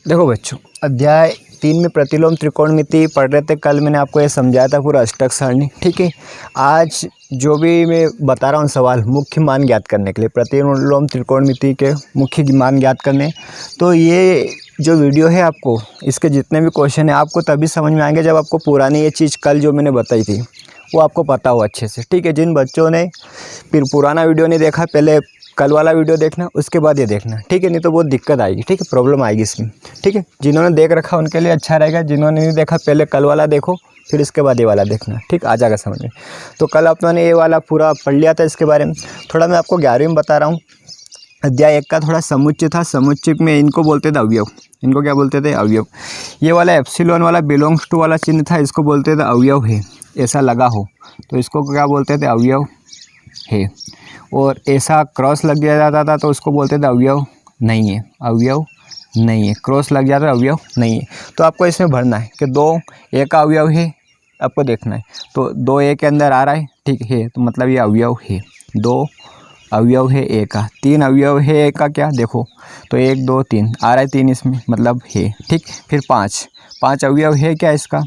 देखो बच्चों, अध्याय 3 में प्रतिलोम त्रिकोणमिति पढ़ रहे थे। कल मैंने आपको ये समझाया था पूरा अष्टक सारणी, ठीक है। आज जो भी मैं बता रहा हूँ सवाल मुख्य मान ज्ञात करने के लिए, प्रतिलोम त्रिकोणमिति के मुख्य मान ज्ञात करने, तो ये जो वीडियो है आपको इसके जितने भी क्वेश्चन है आपको तभी समझ में आएंगे जब आपको पुरानी ये चीज़ कल जो मैंने बताई थी वो आपको पता हो अच्छे से, ठीक है। जिन बच्चों ने फिर पुराना वीडियो नहीं देखा, पहले कल वाला वीडियो देखना, उसके बाद ये देखना, ठीक है। नहीं तो बहुत दिक्कत आएगी, ठीक है, प्रॉब्लम आएगी इसमें, ठीक है। जिन्होंने देख रखा उनके लिए अच्छा रहेगा, जिन्होंने नहीं देखा पहले कल वाला देखो, फिर इसके बाद ये वाला देखना, ठीक, आ जाएगा समझ में। तो कल आपने ये वाला पूरा पढ़ लिया था, इसके बारे में थोड़ा मैं आपको 11वीं में बता रहा हूँ। अध्याय 1 का थोड़ा समुच्चय था, समुच्चय में इनको बोलते थे अवयव। इनको क्या बोलते थे? अवयव। ये वाला एप्सिलॉन वाला बिलोंग्स टू वाला चिन्ह था, इसको बोलते थे अवयव है, ऐसा लगा हो तो इसको क्या बोलते थे? अवयव है। और ऐसा क्रॉस लग जाता था तो उसको बोलते थे अवयव नहीं है, अवयव नहीं है। क्रॉस लग जाता है, अवयव नहीं है। तो आपको इसमें भरना है कि 2 A का अवयव है, आपको देखना है। तो 2 A के अंदर आ रहा है, ठीक है, तो मतलब ये अवयव है। 2 अवयव है A का, 3 अवयव है A का, क्या देखो तो 1 2 3 आ रहा है, 3 इसमें मतलब है, ठीक। फिर 5 अवयव है क्या इसका?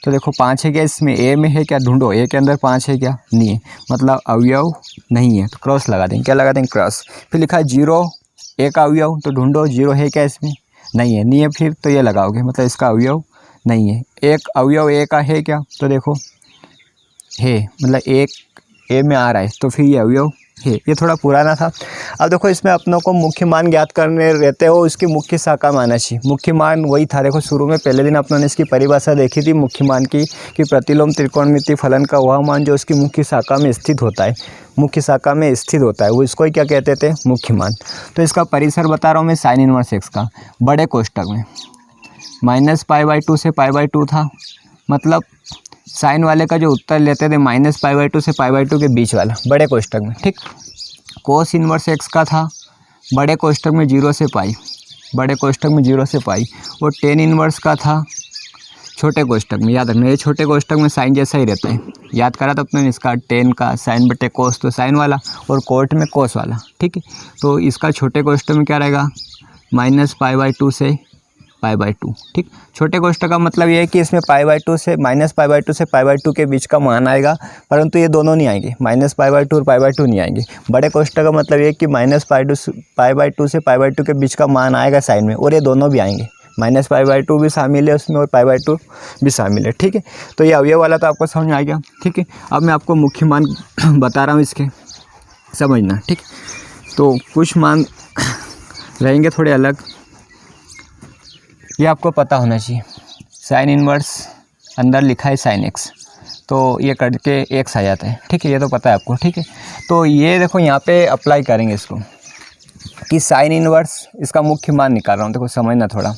तो देखो 5 है क्या इसमें? A में है क्या? ढूंढो, A के अंदर 5 है क्या? नहीं है, मतलब अवयव नहीं है। तो क्रॉस लगा देंगे, क्या लगा देंगे? क्रॉस। फिर लिखा है 0 A का अवयव, तो ढूंढो 0 है क्या इसमें? नहीं है, नहीं है, फिर तो ये लगाओगे, मतलब इसका अवयव नहीं है। 1 अवयव A का है क्या? तो देखो है, मतलब 1 A में आ रहा है, तो फिर ये अवयव है। ये थोड़ा पुराना था। अब देखो इसमें अपनों को मुख्य मान ज्ञात करने रहते हो, इसकी मुख्य शाखा में आना चाहिए। मुख्य मान वही था, देखो शुरू में पहले दिन अपनों ने इसकी परिभाषा देखी थी मुख्य मान की, कि प्रतिलोम त्रिकोणमिति फलन का वह मान जो उसकी मुख्य शाखा में स्थित होता है, मुख्य शाखा में स्थित होता है, वो इसको ही क्या कहते थे? मुख्य मान। तो इसका परिसर बता रहा हूँ मैं, साइन इनवर्स एक्स का बड़े कोष्टक में -π/2 से π/2 था, मतलब साइन वाले का जो उत्तर लेते थे -π/2 से π/2 के बीच वाला बड़े कोष्टक में, ठीक। कोस इनवर्स एक्स का था बड़े कोष्टक में 0 से पाई, बड़े कोष्टक में 0 से पाई। और टेन इनवर्स का था छोटे कोष्टक में। याद रखना, ये छोटे कोष्टक में साइन जैसा ही रहता है, याद करा था अपने इसका टेन का साइन बटे कोस, तो साइन वाला, और कोट में कोस वाला, ठीक है। तो इसका छोटे कोष्टक में क्या रहेगा? -π/2 से π/2, ठीक। छोटे कोष्टक का मतलब ये है कि इसमें π/2 से -π/2 से π/2 के बीच का मान आएगा, परंतु ये दोनों नहीं आएंगे, -π/2 और π/2 नहीं आएंगे। बड़े कोष्टक का मतलब ये है कि -π/2 से π/2 के बीच का मान आएगा साइन में, और ये दोनों भी आएंगे, -π/2 भी शामिल है उसमें और π/2 भी शामिल है, ठीक है। तो ये अवयव वाला तो आपको समझ में आ गया, ठीक है। अब मैं आपको मुख्य मान बता रहा हूँ, इसके समझना, ठीक। तो कुछ मान रहेंगे थोड़े अलग, ये आपको पता होना चाहिए। साइन इनवर्स अंदर लिखा है साइन एक्स, तो ये करके एक्स आ जाता है, ठीक है, ये तो पता है आपको, ठीक है। तो ये देखो यहाँ पे अप्लाई करेंगे इसको कि साइन इनवर्स, इसका मुख्य मान निकाल रहा हूँ, देखो समझना थोड़ा।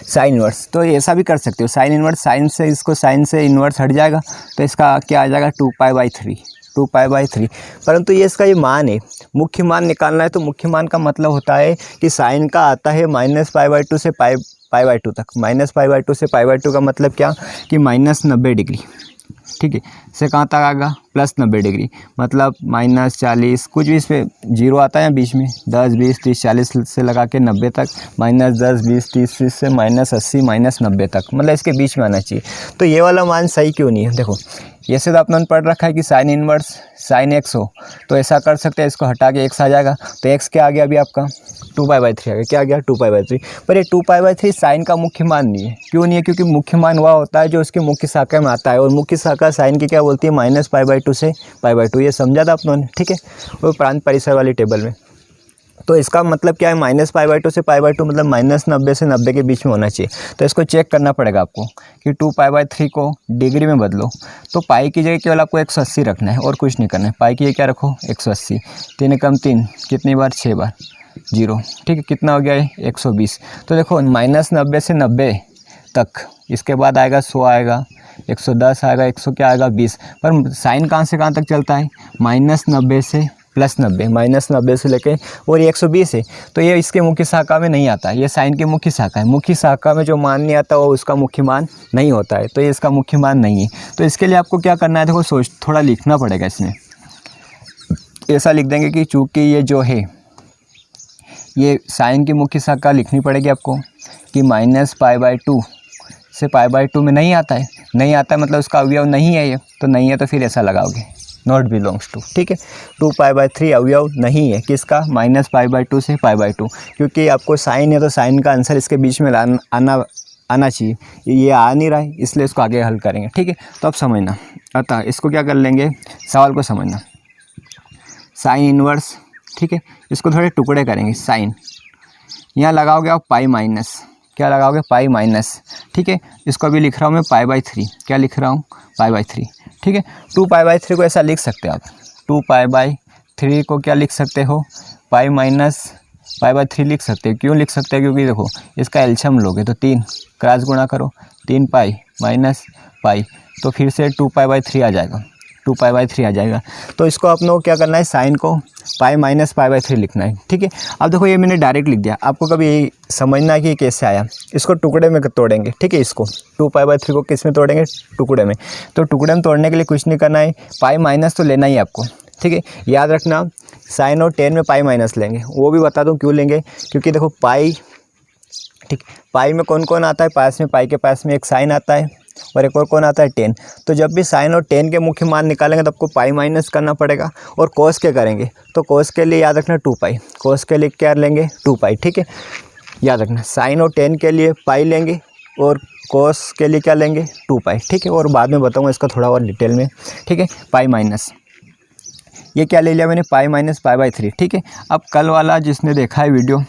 साइन इनवर्स तो ऐसा भी कर सकते हो, साइन इनवर्स, साइन से इसको, साइन से इनवर्स हट जाएगा तो इसका क्या आ जाएगा? 2π/3, 2π/3। परंतु ये इसका ये मान है, मुख्य मान निकालना है, तो मुख्य मान का मतलब होता है कि साइन का आता है -π/2 से π/2 तक। -π/2 से π/2 का मतलब क्या? कि -90 डिग्री, ठीक है, से कहाँ तक आएगा? +90 डिग्री, मतलब -40, कुछ भी इसमें 0 आता है बीच में, 10 20 30 40 से लगा के 90 तक, -10 20 30 से -80 -90 तक, मतलब इसके बीच में आना चाहिए। तो ये वाला मान सही क्यों नहीं है? देखो ऐसे तो आपने पढ़ रखा है कि साइन इनवर्स साइन एक्स हो, तो ऐसा कर सकते हैं, इसको हटा के एक्स आ जाएगा, तो एक्स क्या आ गया अभी आपका? 2π/3 आ गया, क्या आ गया? 2π/3। पर ये 2π/3 साइन का मुख्य मान नहीं है। क्यों नहीं है? क्योंकि मुख्य मान वह होता है जो उसकी मुख्य शाखा में आता है, और मुख्य शाखा साइन की क्या बोलती है? -π/2 से π/2, ये समझा था आपने, ठीक है, वो प्रांत परिसर वाली टेबल में। तो इसका मतलब क्या है? -π/2 से π/2 मतलब -90 से 90 के बीच में होना चाहिए। तो इसको चेक करना पड़ेगा आपको कि 2π/3 को डिग्री में बदलो, तो पाई की जगह केवल आपको 180 रखना है और कुछ नहीं करना है। पाई की जगह क्या रखो? 180। 3 कम 3 कितनी बार? 6 बार, 0, ठीक है। कितना हो गया है? 120। तो देखो -90 से 90 तक, इसके बाद आएगा 100, आएगा 110, आएगा 100, क्या आएगा? 20। पर साइन कहाँ से कहाँ तक चलता है? -90 से +90, -90 से लेके, और ये 120 है, तो ये इसके मुख्य शाखा में नहीं आता, ये साइन की मुख्य शाखा है। मुख्य शाखा में जो मान नहीं आता वो उसका मुख्य मान नहीं होता है, तो ये इसका मुख्य मान नहीं है। तो इसके लिए आपको क्या करना है? देखो थोड़ा लिखना पड़ेगा इसमें। ऐसा लिख देंगे कि चूँकि ये जो है ये साइन की मुख्य शाखा लिखनी पड़ेगी आपको कि -π/2 से π/2 में नहीं आता है, नहीं आता है मतलब उसका अवयव नहीं है, ये तो नहीं है तो फिर ऐसा लगाओगे नॉट बिलोंग्स टू, ठीक है। 2π/3 अवयव नहीं है किसका, -π/2 से π/2, क्योंकि आपको साइन है तो साइन का आंसर इसके बीच में आना चाहिए, ये आ नहीं रहा है, इसलिए इसको आगे हल करेंगे, ठीक है। तो अब समझना, अतः इसको क्या कर लेंगे, सवाल को समझना, साइन इनवर्स, ठीक है, इसको थोड़े टुकड़े करेंगे, साइन यहाँ लगाओगे आप पाई माइनस, क्या लगाओगे, पाई माइनस, ठीक है। इसको अभी लिख रहा हूँ मैं π/3, क्या लिख रहा हूँ, π/3, ठीक है। 2π/3 को ऐसा लिख सकते हो आप, 2π/3 को क्या लिख सकते हो, पाई माइनस π/3 लिख सकते हो। क्यों लिख सकते हैं, क्योंकि देखो इसका एलसीएम लोगे तो 3 क्रॉस गुणा करो, 3π माइनस पाई, तो फिर से 2π/3 आ जाएगा, 2π/3 आ जाएगा। तो इसको आप लोग क्या करना है, साइन को पाई माइनस π/3 लिखना है, ठीक है। अब देखो ये मैंने डायरेक्ट लिख दिया, आपको कभी यही समझना है कि कैसे आया। इसको टुकड़े में तोड़ेंगे, ठीक है, इसको 2π/3 को किस में तोड़ेंगे, टुकड़े में। तो टुकड़े में तोड़ने के लिए कुछ नहीं करना है, पाई माइनस तो लेना ही आपको, ठीक है। याद रखना साइन और टेन में पाई माइनस लेंगे, वो भी बता दूं क्यों लेंगे, क्योंकि देखो पाई, ठीक, पाई में कौन कौन आता है, पास में पाई के पास में एक साइन आता है और एक और कौन आता है, टेन। तो जब भी साइन और टेन के मुख्य मान निकालेंगे तो आपको पाई माइनस करना पड़ेगा। और कोस के करेंगे तो कोस के लिए याद रखना 2π, कोस के लिए क्या लेंगे, 2π, ठीक है। याद रखना साइन और टेन के लिए पाई लेंगे और कोस के लिए क्या लेंगे, 2π, ठीक है। और बाद में बताऊँगा इसका थोड़ा और डिटेल में, ठीक है। पाई माइनस, ये क्या ले लिया मैंने, पाई माइनस π/3, ठीक है। अब कल वाला जिसने देखा है वीडियो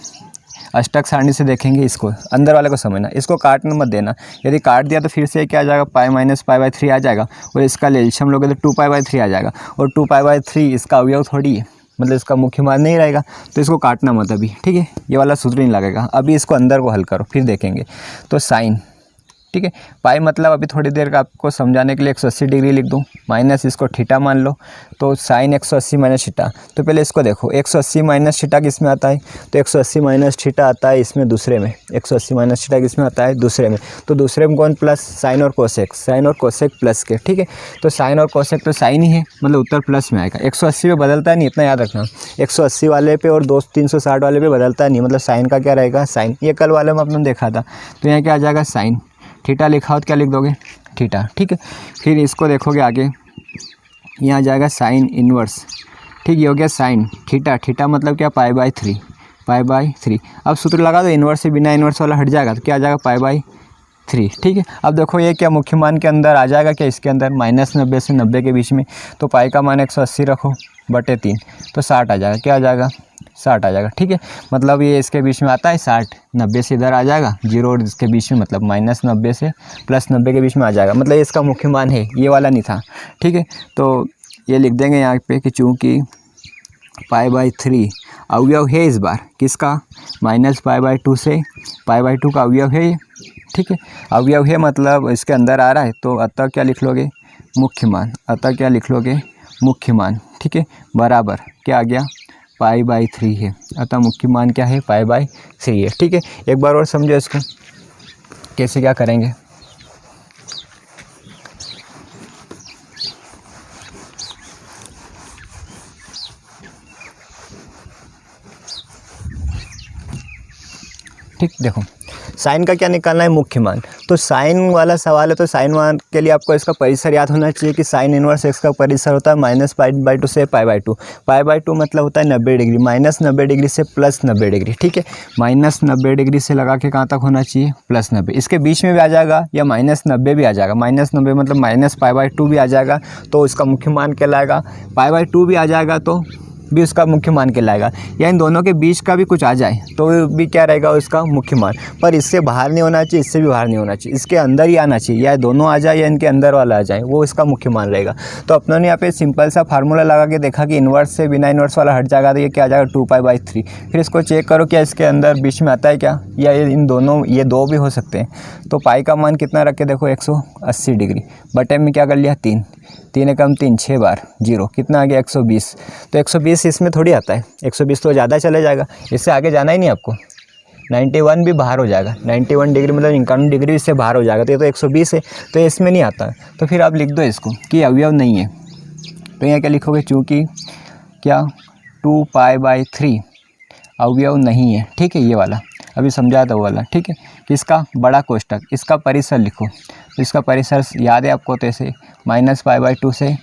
अष्टक सारणी से देखेंगे, इसको अंदर वाले को समझना, इसको काटने मत देना, यदि काट दिया तो फिर से क्या आ जाएगा, पाई माइनस π/3 आ जाएगा और इसका एलसीएम लोगे तो 2π/3 आ जाएगा। और 2π/3 इसका अवयव थोड़ी है, मतलब इसका मुख्य मान नहीं रहेगा, तो इसको काटना मत अभी, ठीक है। ये वाला सूत्र नहीं लगेगा, अभी इसको अंदर को हल करो फिर देखेंगे। तो साइन, ठीक है, पाई मतलब अभी थोड़ी देर का आपको समझाने के लिए 180 डिग्री लिख दूँ, माइनस इसको थीटा मान लो, तो साइन 180 माइनस थीटा। तो पहले इसको देखो 180 माइनस थीटा किस में आता है, तो 180 माइनस थीटा आता है इसमें दूसरे में, 180 माइनस थीटा किस में आता है, दूसरे में। तो दूसरे में कौन, प्लस साइन और कोसेक, साइन और कोसेक प्लस के, ठीक है। तो साइन और कोसेक तो साइन ही है, मतलब उत्तर प्लस में आएगा। 180 पे बदलता नहीं, इतना याद रखना, 180 वाले पे और 360 वाले पे बदलता नहीं, मतलब साइन का क्या रहेगा, साइन। ये कल वाले में आपने देखा था। तो यहाँ क्या आ जाएगा, साइन, थीटा लिखा हो तो क्या लिख दोगे, थीटा, ठीक है। फिर इसको देखोगे आगे, यहाँ आ जाएगा साइन इनवर्स, ठीक, ये हो गया साइन थीटा, थीटा मतलब क्या, π/3, π/3। अब सूत्र लगा दो, इनवर्स से बिना इनवर्स वाला हट जाएगा तो क्या आ जाएगा, π/3, ठीक है। अब देखो ये क्या मुख्य मान के अंदर आ जाएगा, क्या इसके अंदर -90 से 90 के बीच में, तो पाई का मान 180 रखो बटे 3, तो 60 आ जाएगा, क्या आ जाएगा, 60 आ जाएगा, ठीक है। मतलब ये इसके बीच में आता है 60, 90 से इधर आ जाएगा 0 और इसके बीच में मतलब -90 से +90 के बीच में आ जाएगा, मतलब ये इसका मुख्य मान है, ये वाला नहीं था, ठीक है। तो ये लिख देंगे यहाँ पे कि चूँकि π/3 अवयव है इस बार किसका, -π/2 से π/2 का अवयव है, ठीक है। अवयव है मतलब इसके अंदर आ रहा है, तो अतः क्या लिख लोगे, मुख्य मान, अतः क्या लिख लोगे, मुख्य मान, ठीक है, बराबर क्या आ गया, π/3 है। अतः मुख्य मान क्या है, π/3 है, ठीक है। एक बार और समझो इसको कैसे क्या करेंगे। ठीक, देखो साइन का क्या निकालना है, मुख्य मान। तो साइन वाला सवाल है, तो साइन मान के लिए आपको इसका परिसर याद होना चाहिए कि साइन इनवर्स एक्स का परिसर होता है -π/2 से π/2। π/2 मतलब होता है 90 डिग्री, -90 डिग्री से +90 डिग्री, ठीक है। -90 डिग्री से लगा के कहाँ तक होना चाहिए, +90। इसके बीच में भी आ जाएगा या -90 भी आ जाएगा, -90 मतलब -π/2 भी आ जाएगा तो इसका मुख्य मान कहलाएगा, π/2 भी आ जाएगा तो भी उसका मुख्य मान कहलाएगा, या इन दोनों के बीच का भी कुछ आ जाए तो भी क्या रहेगा, उसका मुख्य मान। पर इससे बाहर नहीं होना चाहिए, इससे भी बाहर नहीं होना चाहिए, इसके अंदर ही आना चाहिए, या दोनों आ जाए या इनके अंदर वाला आ जाए, वो इसका मुख्य मान रहेगा। तो अपनों ने यहाँ पे सिंपल सा फार्मूला लगा के देखा कि इन्वर्स से बिना इन्वर्स वाला हट जाएगा तो ये क्या आ जाएगा, 2π/3। फिर इसको चेक करो क्या इसके अंदर बीच में आता है क्या, या इन दोनों, ये दो भी हो सकते हैं। तो पाई का मान कितना रख के देखो, 180 डिग्री, बटे में क्या कर लिया, 3, 3 एकम 3, 6 बार 0, कितना आ गया, 120। तो 120 इसमें थोड़ी आता है, 120 तो ज़्यादा चले जाएगा, इससे आगे जाना ही नहीं आपको। 91 भी बाहर हो जाएगा, 91 डिग्री मतलब 91 डिग्री इससे बाहर हो जाएगा, तो ये तो 120 है, तो इसमें नहीं आता। तो फिर आप लिख दो इसको कि अवयव नहीं है। तो यहाँ क्या लिखोगे, चूँकि क्या 2π/3 अवयव नहीं है, ठीक है। ये वाला अभी समझा था वो वाला, ठीक है। किसका? बड़ा कोष्ठक, इसका परिसर लिखो। तो इसका परिसर याद है आपको, तो ऐसे -π/2 से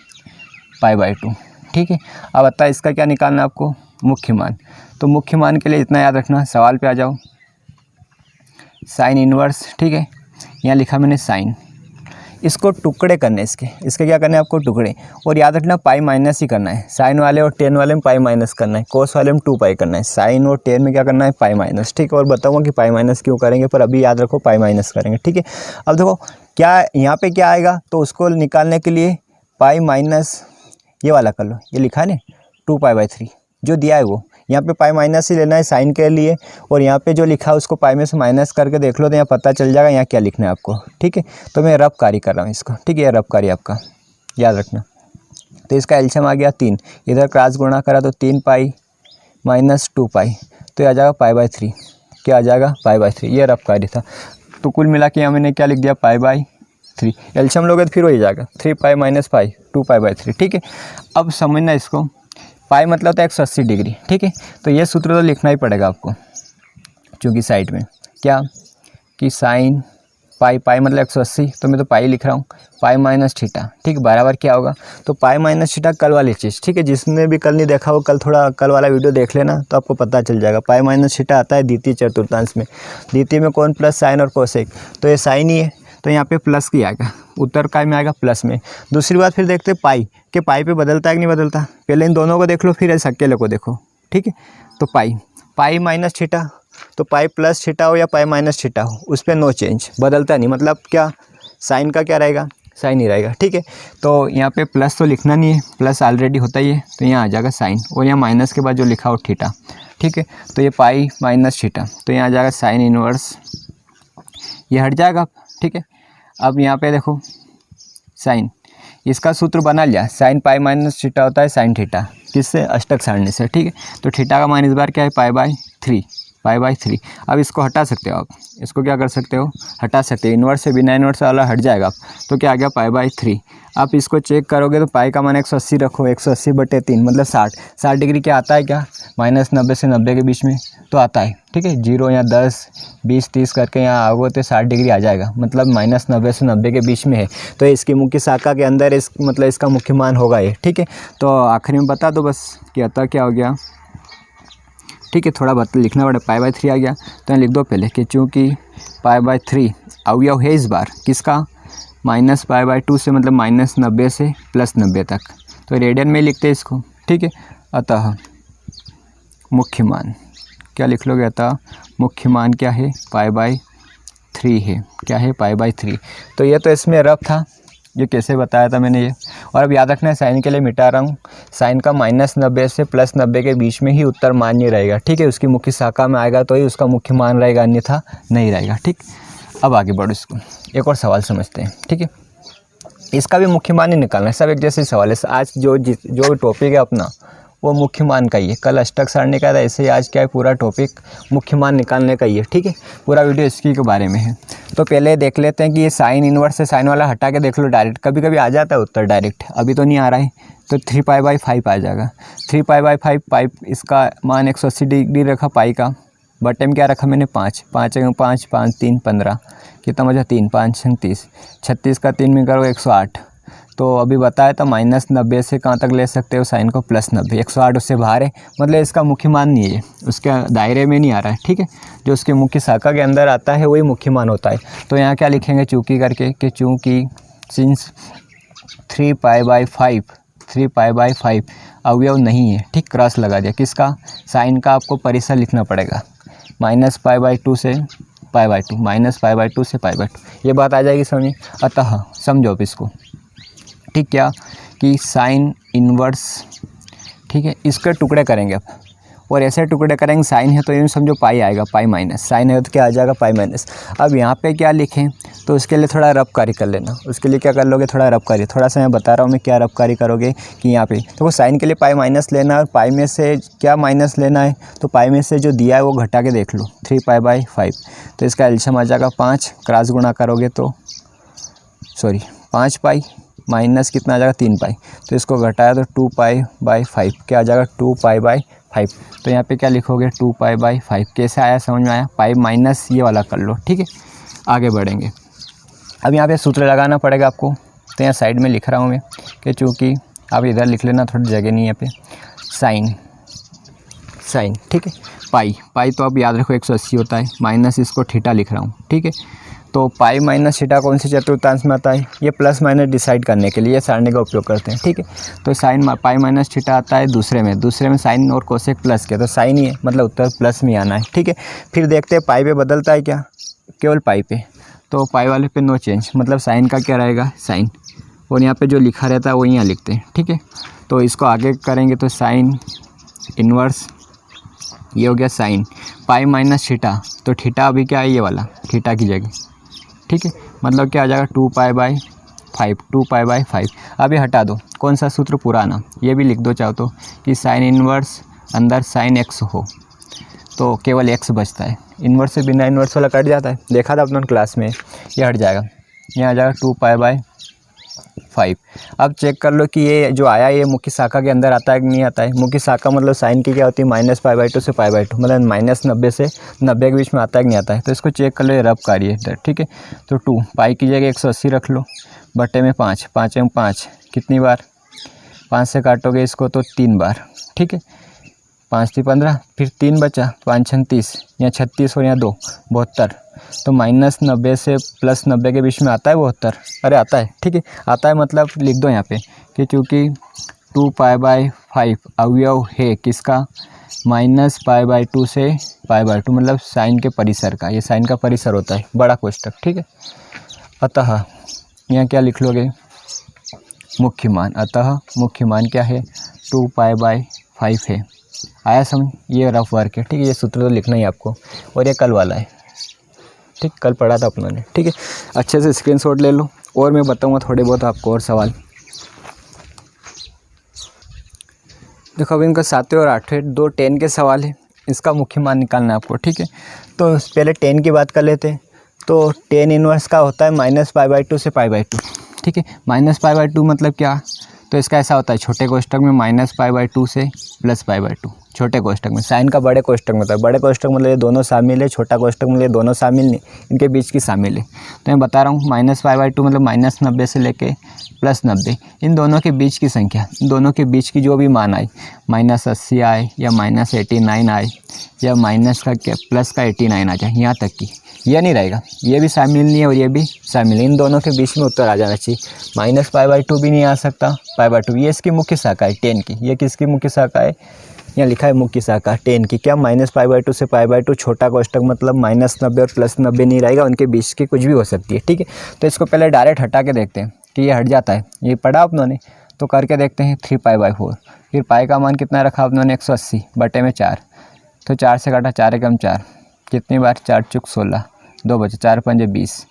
π/2, ठीक है। अब बता इसका क्या निकालना है आपको? मुख्य मान। तो मुख्य मान के लिए इतना याद रखना, सवाल पे आ जाओ। साइन इनवर्स, ठीक है, यहाँ लिखा मैंने साइन। इसको टुकड़े करने, इसके क्या करने हैं आपको? टुकड़े। और याद रखना पाई माइनस ही करना है। साइन वाले और टेन वाले में पाई माइनस करना है, कोस वाले में 2 पाई करना है। साइन और टेन में क्या करना है? पाई माइनस, ठीक है। और बताऊंगा कि पाई माइनस क्यों करेंगे, पर अभी याद रखो पाई माइनस करेंगे, ठीक है। अब देखो क्या यहाँ पे क्या आएगा, तो उसको निकालने के लिए पाई माइनस ये वाला कर लो, ये लिखा है ना 2π/3 जो दिया है वो, यहाँ पे पाई माइनस ही लेना है साइन के लिए। और यहाँ पे जो लिखा है उसको पाई में से माइनस करके देख लो, तो यहाँ पता चल जाएगा यहाँ क्या लिखना है आपको, ठीक है। तो मैं रफ कारी कर रहा हूँ इसको, ठीक है। ये रफ कारी आपका याद रखना। तो इसका एलसीएम आ गया 3, इधर क्रॉस गुणा करा तो 3π - 2π, तो ये आ जाएगा π/3। क्या आ जाएगा? π/3। ये रफ कारी था। तो कुल मिला के यहाँ मैंने क्या लिख दिया? π/3। एलसीएम लोगे तो फिर हो ही जाएगा 3π - π 2π/3, ठीक है। अब समझना इसको, पाई मतलब होता है 180 डिग्री, ठीक है। तो ये सूत्र तो लिखना ही पड़ेगा आपको, क्योंकि साइड में क्या कि साइन पाई मतलब 180, तो मैं तो पाई लिख रहा हूँ, पाई माइनस थीटा, ठीक, बराबर क्या होगा? तो पाई माइनस थीटा कल वाली चीज़, ठीक है। जिसने भी कल नहीं देखा वो कल थोड़ा कल वाला वीडियो देख लेना, तो आपको पता चल जाएगा। पाई माइनस थीटा आता है द्वितीय चतुर्थांश में। द्वितीय में कौन? प्लस साइन और कोसेक, तो ये साइन ही है, तो यहाँ पे प्लस की आएगा, उत्तर काय में आएगा? प्लस में। दूसरी बात फिर देखते पाई के पाई पे बदलता है कि नहीं बदलता। पहले इन दोनों को देख लो, फिर इस अकेले को देखो, ठीक है। तो पाई माइनस थीटा, तो पाई प्लस थीटा हो या पाई माइनस थीटा हो, उस पर नो चेंज, बदलता नहीं। मतलब क्या? साइन का क्या रहेगा? साइन ही रहेगा, ठीक है। तो यहाँ पे प्लस तो लिखना नहीं है, प्लस ऑलरेडी होता ही है, तो यहाँ आ जाएगा साइन, और यहाँ माइनस के बाद जो लिखा हो थीटा, ठीक है। तो ये पाई माइनस थीटा, तो यहाँ आ जाएगा साइन इनवर्स, ये हट जाएगा, ठीक है। अब यहाँ पे देखो साइन, इसका सूत्र बना लिया, साइन पाई माइनस थीटा होता है साइन थीटा, किससे? अष्टक सारणी से, ठीक है। तो थीटा का मान इस बार क्या है? π/3। अब इसको हटा सकते हो आप, इसको क्या कर सकते हो? हटा सकते हो। इन्वर्स से बिना इन्वर्स वाला हट जाएगा आप, तो क्या आ गया? π/3। आप इसको चेक करोगे तो पाई का मान 180 रखो, 180/3 मतलब 60 डिग्री क्या आता है? क्या -90 से 90 के बीच में तो आता है, ठीक है। 0 या 10 20 30 करके यहाँ आओगे तो 60 डिग्री आ जाएगा, मतलब -90 से 90 के बीच में है। तो इसकी मुख्य शाखा के अंदर इस मतलब इसका मुख्य मान होगा ये, ठीक है। तो आखिरी में बता दो बस कि अतः क्या हो गया, ठीक है। थोड़ा लिखना पड़ा, π/3 आ गया, तो यहाँ लिख दो पहले कि चूँकि π/3 अवयव है इस बार किसका? -π/2 से, मतलब -90 से +90 तक, तो रेडियन में लिखते हैं इसको, ठीक है। अतः मुख्य मान क्या लिख लोगे? अतः मुख्य मान क्या है? π/3 है। क्या है? π/3। तो ये तो इसमें रफ था, ये कैसे बताया था मैंने ये। और अब याद रखना है, साइन के लिए मिटा रहा हूँ, साइन का -90 से +90 के बीच में ही उत्तर मान्य रहेगा, ठीक है। उसकी मुख्य शाखा में आएगा तो ही उसका मुख्य मान रहेगा, अन्यथा नहीं रहेगा, ठीक। अब आगे बढ़ो, इसको एक और सवाल समझते हैं, ठीक है। इसका भी मुख्य मान ही निकालना है, सब एक जैसे सवाल है। आज जो टॉपिक है अपना वो मुख्य मान का ही है। कल अष्टक सारणी का था, ऐसे ही आज क्या है, पूरा टॉपिक मुख्य मान निकालने का ही है, ठीक है। पूरा वीडियो इसकी के बारे में है। तो पहले देख लेते हैं कि ये साइन इनवर्स से साइन वाला हटा के देख लो डायरेक्ट, कभी कभी आ जाता है उत्तर डायरेक्ट, अभी तो नहीं आ रहा है। तो 3π/5 आ जाएगा। 3π/5 पाई, इसका मान 180 डिग्री रखा पाई का, बटे में क्या रखा मैंने? 5 5 3 15, कितना बचा? 3 5 30, 36 का 3 में करो 108। तो अभी बताया था -90 से कहाँ तक ले सकते हो साइन को? +90। 108 उससे बाहर है, मतलब इसका मुख्य मान नहीं है, उसके दायरे में नहीं आ रहा है, ठीक है। जो उसके मुख्य शाखा के अंदर आता है वही मुख्य मान होता है। तो यहाँ क्या लिखेंगे चूँकि करके कि चूँकि सिंस 3π/5 अवयव नहीं है, ठीक, क्रॉस लगा दिया। किसका? साइन का आपको परिसर लिखना पड़ेगा, -π/2 से π/2, -π/2 से π/2, ये बात आ जाएगी समझिए। अतः समझो अब इसको, ठीक, क्या कि साइन इनवर्स, ठीक है, इसके टुकड़े करेंगे अब, और ऐसे टुकड़े करेंगे। साइन है तो यूँ समझो पाई आएगा, पाई माइनस, साइन है तो क्या आ जाएगा? Pi minus. अब यहाँ पे क्या लिखें, तो उसके लिए थोड़ा रफ कारी कर लेना। उसके लिए क्या कर लोगे? थोड़ा रफ कारी, थोड़ा सा मैं बता रहा हूँ मैं क्या रफ कारी करोगे कि यहाँ पे तो साइन के लिए पाई माइनस लेना है, और पाई में से क्या माइनस लेना है, तो पाई में से जो दिया है वो घटा के देख लो, 3π/5। तो इसका एलसीएम आ जाएगा 5, क्रॉस गुणा करोगे तो 5π माइनस कितना आ जाएगा 3 पाई, तो इसको घटाया तो 2 पाई बाई 5 क्या आ जाएगा 2 पाई बाई 5। तो यहाँ पे क्या लिखोगे 2 पाई बाई 5। कैसे आया समझ में आया, पाई माइनस ये वाला कर लो, ठीक है। आगे बढ़ेंगे, अब यहाँ पे सूत्र लगाना पड़ेगा आपको। तो यहाँ साइड में लिख रहा हूँ मैं कि चूँकि आप इधर लिख लेना, थोड़ी जगह नहीं है यहाँ पे, साइन ठीक है। पाई तो आप याद रखो 180 होता है, माइनस इसको थीटा लिख रहा हूँ, ठीक है। तो पाई माइनस थीटा कौन से चतुर्थांश में आता है, ये प्लस माइनस डिसाइड करने के लिए ये सारणी का उपयोग करते हैं, ठीक है। तो साइन पाई माइनस थीटा आता है दूसरे में साइन और कोसेक प्लस के, तो साइन ही है मतलब उत्तर प्लस में आना है, ठीक है। फिर देखते हैं पाई पे बदलता है क्या, केवल पाई पे, तो पाई वाले पे नो चेंज, मतलब साइन का क्या रहेगा साइन, और यहाँ पे जो लिखा रहता है वो यहाँ लिखते हैं, ठीक है। तो इसको आगे करेंगे तो साइन इन्वर्स, ये हो गया साइन पाई माइनस थीटा, तो थीटा अभी क्या है ये वाला थीटा की जगह, ठीक है। मतलब क्या आ जाएगा 2 पाई बाई 5। अब ये हटा दो, कौन सा सूत्र पुराना, ये भी लिख दो चाहो तो, कि साइन इन्वर्स अंदर साइन एक्स हो तो केवल एक्स बचता है, इन्वर्स से बिना इन्वर्स वाला कट जाता है, देखा था अपने क्लास में, ये हट जाएगा, यहाँ आ जाएगा 2 पाई बाई 5। अब चेक कर लो कि ये जो आया ये मुख्य शाखा के अंदर आता है कि नहीं आता है। मुख्य शाखा मतलब साइन की क्या होती है माइनस पाई/2 से पाई/2, मतलब माइनस 90 से 90 के बीच में आता है कि नहीं आता है। तो इसको चेक कर लो, ये रब कार्य है, ठीक है। तो 2 पाई की जगह 180 रख लो, बटे में 5, 5 में 5 कितनी बार, 5 से काटोगे इसको तो 3 बार, ठीक है। 5 थी 15, फिर 3 बचा, 5 6 30, यहाँ 36 और यहाँ 2 72, तो माइनस 90 से प्लस 90 के बीच में आता है 72, अरे आता है, ठीक है। आता है मतलब लिख दो यहाँ पे कि चूँकि 2 पाई बाई 5 अवयव है किसका, माइनस पाई/2 से पाई/2, मतलब साइन के परिसर का, ये साइन का परिसर होता है बड़ा कोष्ठक, ठीक है। अतः यहाँ क्या लिख लोगे मुख्य मान, अतः मुख्य मान क्या है 2 पाई बाई 5 है। आया समझ, ये रफ वर्क है, ठीक है। ये सूत्र तो लिखना ही आपको, और ये कल वाला है, ठीक, कल पढ़ा था अपनों ने, ठीक है। अच्छे से स्क्रीनशॉट ले लो, और मैं बताऊंगा थोड़े बहुत आपको और सवाल। देखो अब इनका 7वें और 8वें 2 10 के सवाल है, इसका मुख्य मान निकालना है आपको, ठीक है। तो पहले 10 की बात कर लेते हैं। तो 10 इनवर्स का होता है माइनस पाई/2 से पाई/2, ठीक है। माइनस पाई/2 मतलब क्या, तो इसका ऐसा होता है छोटे कोष्ठक में माइनस पाई/2 से प्लस पाई/2, छोटे कोष्ठक में। साइन का बड़े कोष्ठक में होता है, बड़े कोष्ठक मतलब ये दोनों शामिल है, छोटा कोष्ठक मतलब ये दोनों शामिल नहीं, इनके बीच की शामिल है। तो मैं बता रहा हूँ माइनस पाई/2 मतलब माइनस 90 से लेके प्लस 90, इन दोनों के बीच की संख्या, इन दोनों के बीच की जो भी मान आई, माइनस 80 आए या माइनस 89 आए या माइनस का क्या प्लस का 89 आ जाए, यहाँ तक की, यह नहीं रहेगा, ये भी शामिल नहीं है और ये भी शामिल है, इन दोनों के बीच में उत्तर आ जाना चाहिए। माइनस पाई/2 भी नहीं आ सकता, पाई/2 ये इसकी मुख्य शाखा है 10 की, ये किसकी मुख्य शाखा है, यहाँ लिखा है मुख्य शाखा 10 की, क्या माइनस पाई/2 से पाई/2, छोटा कोष्ठक मतलब माइनस 90 और प्लस 90 नहीं रहेगा, उनके बीच की कुछ भी हो सकती है, ठीक है। तो इसको पहले डायरेक्ट हटा के देखते हैं कि ये हट जाता है, ये पढ़ा अपनों ने, तो करके देखते हैं 3 पाई/4। फिर पाई का मान कितना रखा अपनों ने 180 बटे में 4, तो 4 से काटा 4 एकम 4, कितनी बार 4 चुक 16, 2 बचे, 4 पंजे 20,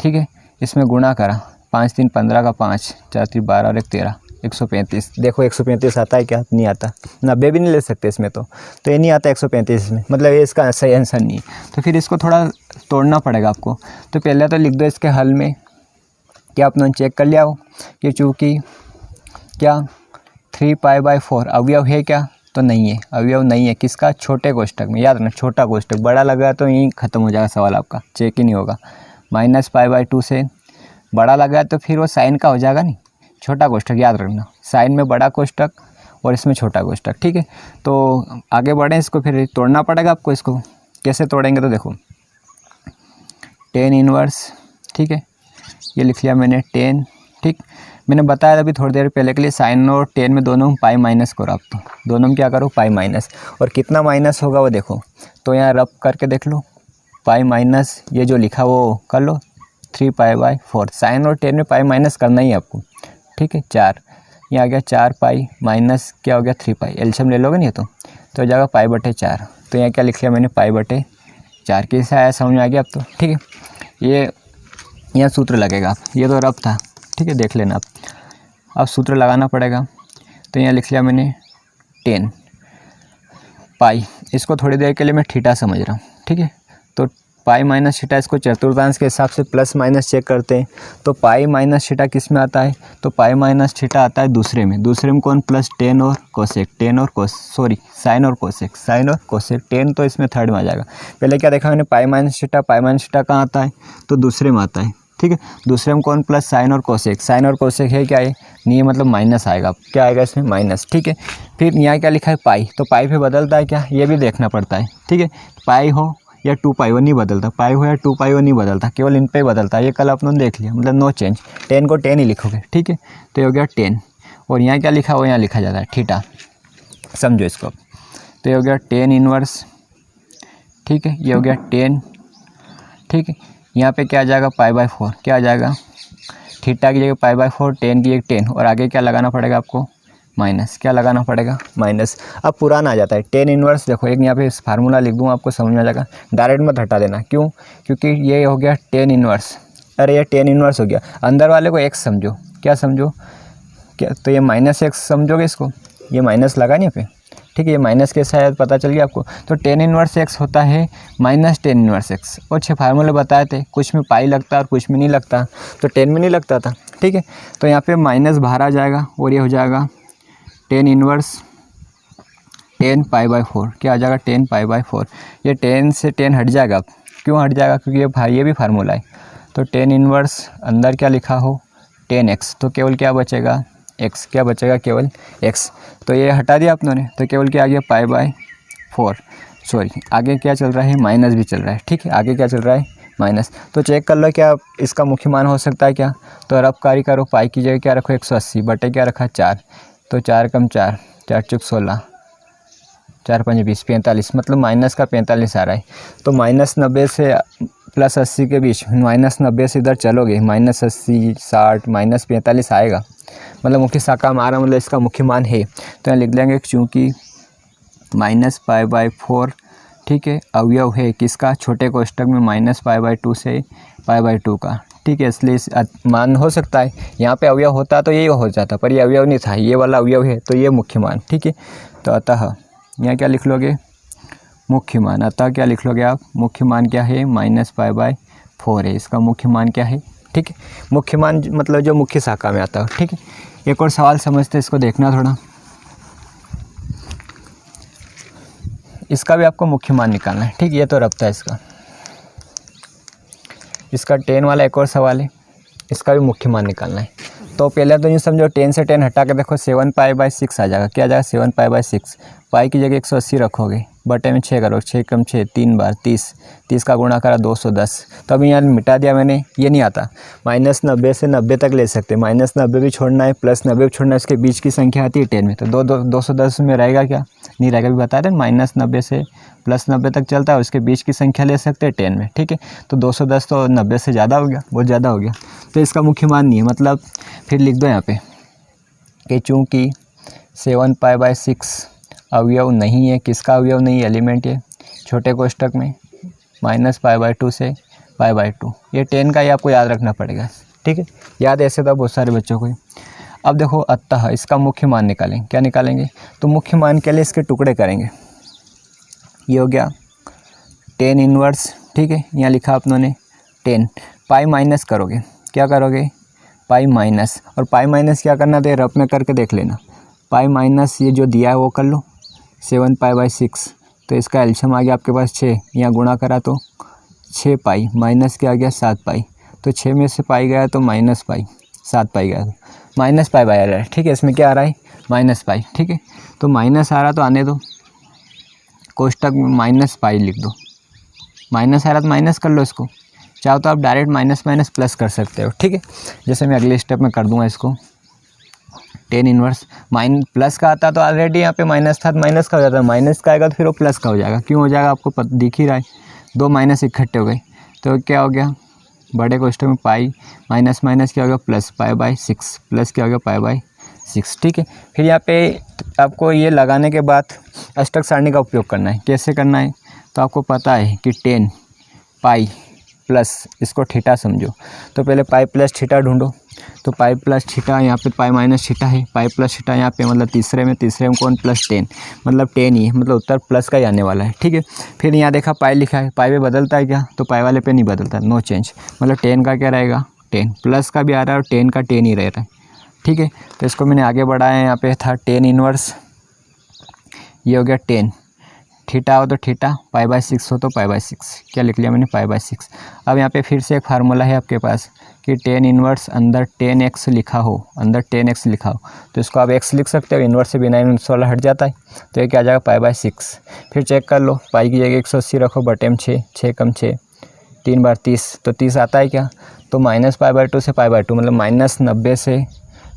ठीक है। इसमें गुणा करा, 5 3 15 का 5, 4 3 12 और 1 13, 135। देखो 135 आता है क्या, नहीं आता, 90 भी नहीं ले सकते इसमें, तो ये नहीं आता 135 में, मतलब ये इसका सही आंसर नहीं है। तो फिर इसको थोड़ा तोड़ना पड़ेगा आपको। तो पहले तो लिख दो इसके हल में, क्या आपने चेक कर लिया हो कि चूँकि क्या 3 पाई/4 अवयव है क्या, तो नहीं है, अवयव नहीं है किसका, छोटे कोष्ठक में, याद रखना छोटा कोष्ठक, बड़ा लगा तो यहीं ख़त्म हो जाएगा सवाल आपका, चेक ही नहीं होगा। माइनस पाई/2 से बड़ा लगा तो फिर वो साइन का हो जाएगा नहीं, छोटा कोष्ठक, याद रखना, साइन में बड़ा कोष्ठक और इसमें छोटा कोष्ठक, ठीक है। तो आगे बढ़ें, इसको फिर तोड़ना पड़ेगा आपको। इसको कैसे तोड़ेंगे, तो देखो 10 इनवर्स, ठीक है, ये लिख लिया मैंने 10, ठीक। मैंने बताया अभी थोड़ी देर पहले के लिए साइन और 10 में दोनों पाई माइनस करो आप, तो दोनों में क्या करो पाई माइनस, और कितना माइनस होगा वो देखो, तो यहाँ रब करके देख लो, पाई माइनस ये जो लिखा वो कर लो 3 पाई/4, साइन और 10 में पाई माइनस करना ही है आपको, ठीक है। 4 ये आ गया 4 पाई माइनस क्या हो गया 3 पाई, एलसीएम ले लोगे नहीं तो हो जाएगा पाई/4। तो यहाँ क्या लिख लिया मैंने पाई/4, कैसे आया समझ में आ गया अब तो, ठीक है। ये यहाँ सूत्र लगेगा, ये तो रब था, ठीक है, देख लेना आप। अब सूत्र लगाना पड़ेगा, तो यहाँ लिख लिया मैंने 10 पाई, इसको थोड़ी देर के लिए मैं थीटा समझ रहा हूँ, ठीक है। तो पाई माइनस थीटा इसको चतुर्थांश के हिसाब से प्लस माइनस चेक करते हैं। तो पाई माइनस थीटा किस में आता है, तो पाई माइनस थीटा आता है दूसरे में कौन, प्लस टेन और कोसेक, साइन और कोसेक, टेन तो इसमें थर्ड में आ जाएगा। पहले क्या देखा मैंने, पाई माइनस थीटा कहाँ आता है, तो दूसरे में आता है, ठीक है। दूसरे में कौन, प्लस साइन और कोसेक है क्या है, नहीं मतलब माइनस आएगा, क्या आएगा इसमें, माइनस, ठीक है। फिर यहाँ क्या लिखा है, पाई, तो पाई पे बदलता है क्या, ये भी देखना पड़ता है, ठीक है। पाई हो या 2 पाई वो नहीं बदलता, पाई हो या 2 पाई वो नहीं बदलता, केवल इन पे ही बदलता है। ये कल आपने देख लिया, मतलब नो चेंज, 10 को 10 ही लिखोगे, ठीक है। तो ये हो गया 10, और यहाँ क्या लिखा हुआ, यहाँ लिखा जाता है थीटा, समझो इसको। तो ये हो गया 10 इनवर्स, ठीक है। ये हो गया 10, ठीक है। यहाँ पे क्या आ जाएगा, पाई/4, क्या आ जाएगा, थीटा की जगह पाई/4, 10 की जगह 10, और आगे क्या लगाना पड़ेगा आपको, माइनस, क्या लगाना पड़ेगा, माइनस। अब पुराना आ जाता है 10 इनवर्स, देखो एक यहाँ पे इस फार्मूला लिख दूँ, आपको समझ में आ जाएगा, डायरेक्ट मत हटा देना, क्यों, क्योंकि ये हो गया 10 इनवर्स, अरे ये 10 इनवर्स हो गया, अंदर वाले को x समझो, क्या समझो, क्या, तो ये माइनस x समझोगे इसको, ये माइनस लगा नहीं यहाँ पे, ठीक है। ये माइनस के शायद पता चल गया आपको। तो 10 इनवर्स x होता है माइनस 10 इनवर्स x, और 6 फार्मूले बताए थे, कुछ में पाई लगता है और कुछ में नहीं लगता, तो 10 में नहीं लगता था, ठीक है। तो यहाँ पे माइनस बाहर आ जाएगा, और ये हो जाएगा 10 इनवर्स 10 पाई/4, क्या आ जाएगा, 10 पाई/4। ये 10 से 10 हट जाएगा, अब क्यों हट जाएगा, क्योंकि ये भी फार्मूला है। तो 10 इनवर्स अंदर क्या लिखा हो, 10x, तो केवल क्या बचेगा, x, क्या बचेगा, केवल x। तो ये हटा दिया आप लोगों ने, तो केवल क्या आ गया, पाई/4, आगे क्या चल रहा है, माइनस भी चल रहा है, ठीक है। आगे क्या चल रहा है, माइनस। तो चेक कर लो क्या इसका मुख्य मान हो सकता है क्या, तो रफकारी करो, पाई की जगह क्या रखो, 180 बटे क्या रखा, 4, तो 4 कम 4, 4 चुक 16, 4 5 20, 45, मतलब माइनस का 45 आ रहा है। तो -90 से +80 के बीच, -90 से इधर चलोगे, -80 60 -45 आएगा, मतलब मुख्य शाखा में आ रहा, मतलब इसका मुख्य मान है। तो यहाँ लिख लेंगे, चूँकि -पाई/4, ठीक है, अवयव है किसका, छोटे कोष्ठक में -पाई/2 से पाई/2 का, ठीक है, इसलिए मान हो सकता है। यहाँ पे अवयव होता तो यही हो जाता, पर ये अवयव नहीं था, ये वाला अवयव है, तो ये मुख्य मान, ठीक है। तो अतः यहाँ क्या लिख लोगे, मुख्य मान, अतः क्या लिख लोगे आप, मुख्य मान क्या है, -पाई/4 है, इसका मुख्य मान क्या है, ठीक है। मुख्य मान मतलब जो मुख्य शाखा में आता है, ठीक है। एक और सवाल समझते, इसको देखना थोड़ा, इसका भी आपको मुख्य मान निकालना है, ठीक। ये तो रफ्ता है इसका 10 वाला एक और सवाल है, इसका भी मुख्य मान निकालना है। तो पहले तो यूँ समझो, 10 से 10 हटा के देखो, 7 पाई/6 आ जाएगा, क्या आ जाएगा, 7 पाई/6, पाई की जगह 180 रखोगे, बटे में 6 करो, 6 कम 6 3 बार 30, 30 का गुणा करा 210। तो अभी यहाँ मिटा दिया मैंने, ये नहीं आता, -90 से 90 तक ले सकते, -90 भी छोड़ना है, +90 भी छोड़ना है, इसके बीच की संख्या आती है 10 में, तो 210 में रहेगा क्या, नहीं रहेगा, भी बता दें, -90 से +90 तक चलता है, उसके बीच की संख्या ले सकते हैं 10 में, ठीक है। तो 210 तो 90 से ज़्यादा हो गया, बहुत ज़्यादा हो गया, तो इसका मुख्य मान नहीं है। मतलब फिर लिख दो यहाँ पे कि चूँकि 7 पाई/6 अवयव नहीं है, किसका अवयव नहीं है, एलिमेंट है, छोटे कोष्ठक में -पाई/2 से पाई/2, ये 10 का ही आपको याद रखना पड़ेगा, ठीक है। याद ऐसे था बहुत सारे बच्चों को। अब देखो, अतः इसका मुख्य मान निकालेंगे, क्या निकालेंगे, तो मुख्य मान के लिए इसके टुकड़े करेंगे। ये हो गया 10 इनवर्स, ठीक है, यहाँ लिखा आप लोगों ने 10, पाई माइनस करोगे, क्या करोगे, पाई माइनस, और पाई माइनस क्या करना था, रफ में करके देख लेना, पाई माइनस ये जो दिया है वो कर लो, 7 पाई/6, तो इसका एलसीएम आ गया आपके पास 6, यहाँ गुणा करा तो 6 पाई, माइनस क्या आ गया 7 पाई, तो 6 में से पाई गया तो माइनस पाई, 7 पाई गया तो माइनस पाई आ रहा है, ठीक है। इसमें क्या आ रहा है, माइनस पाई, ठीक है। तो माइनस आ रहा तो आने दो, कोष्ठक में -पाई लिख दो, माइनस आ रहा तो माइनस कर लो इसको, चाहो तो आप डायरेक्ट माइनस प्लस कर सकते हो, ठीक है। जैसे मैं अगले स्टेप में कर दूंगा इसको, 10 इनवर्स प्लस का आता तो ऑलरेडी यहाँ पे माइनस था, तो माइनस का हो जाता है, माइनस का आएगा तो फिर वो प्लस का हो जाएगा, क्यों हो जाएगा आपको दिख ही रहा है, 2 माइनस इकट्ठे हो गए, तो क्या हो गया, बड़े कोष्ठक में पाई माइनस क्या हो गया, प्लस पाई/6, प्लस क्या हो गया, पाई/6, ठीक है। फिर यहाँ पे आपको ये लगाने के बाद अष्टक सारणी का उपयोग करना है, कैसे करना है, तो आपको पता है कि 10 पाई प्लस, इसको थीटा समझो, तो पहले पाई प्लस थीटा ढूंढो, तो पाई प्लस थीटा, यहाँ पे पाई माइनस थीटा है, पाई प्लस थीटा यहाँ पे मतलब तीसरे में कौन प्लस 10, मतलब 10 ही है, मतलब उत्तर प्लस का ही आने वाला है। ठीक है, फिर यहाँ देखा पाई लिखा है, पाई पे बदलता है क्या, तो पाई वाले पे नहीं बदलता, नो चेंज, मतलब 10 का क्या रहेगा 10, प्लस का भी आ रहा है और 10 का 10 ही रह रहा है। ठीक है, तो इसको मैंने आगे बढ़ाया है, यहाँ पे था 10 इनवर्स, ये हो गया 10, थीटा हो तो थीटा, पाई बाय 6 हो तो पाई बाय 6, क्या लिख लिया मैंने पाई बाय 6। अब यहाँ पे फिर से एक फार्मूला है आपके पास कि 10 इनवर्स अंदर 10x लिखा हो, अंदर 10x लिखा हो, तो इसको आप x लिख सकते हो, इन्वर्स से बिना इन्वर्स वाला हट जाता है, तो ये क्या आ जाएगा पाई बाय 6। फिर चेक कर लो, पाई की जगह 180 रखो, बटे में 6, 6 कम 6, 3 बार 30, तो 30 आता है क्या, तो माइनस पाई बाय 2 से पाई बाय 2, मतलब माइनस 90 से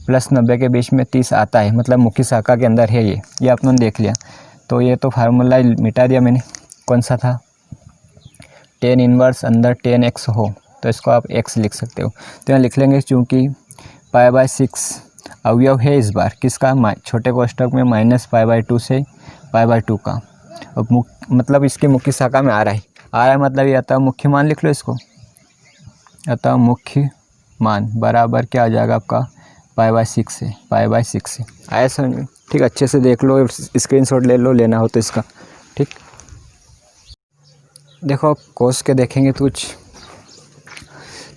प्लस 90 के बीच में 30 आता है, मतलब मुख्य शाखा के अंदर है ये आपने देख लिया। तो ये तो फार्मूला मिटा दिया मैंने, कौन सा था 10 इनवर्स अंदर 10x हो, तो इसको आप x लिख सकते हो, तो यहाँ लिख लेंगे चूँकि पाई बाय 6 अवयव है इस बार किसका, छोटे कोष्ठक में माइनस पाई बाय 2 से पाई बाय 2 का, अब मतलब इसके मुख्य शाखा में आ रहा है मतलब ये अतः मुख्य मान लिख लो इसको, अतः मुख्य मान बराबर क्या आ जाएगा आपका पाई बाय 6 से, पाई बाय 6 से आया समझ में। ठीक, अच्छे से देख लो, स्क्रीनशॉट ले लो, लेना हो तो इसका। ठीक, देखो कोस के देखेंगे तो कुछ,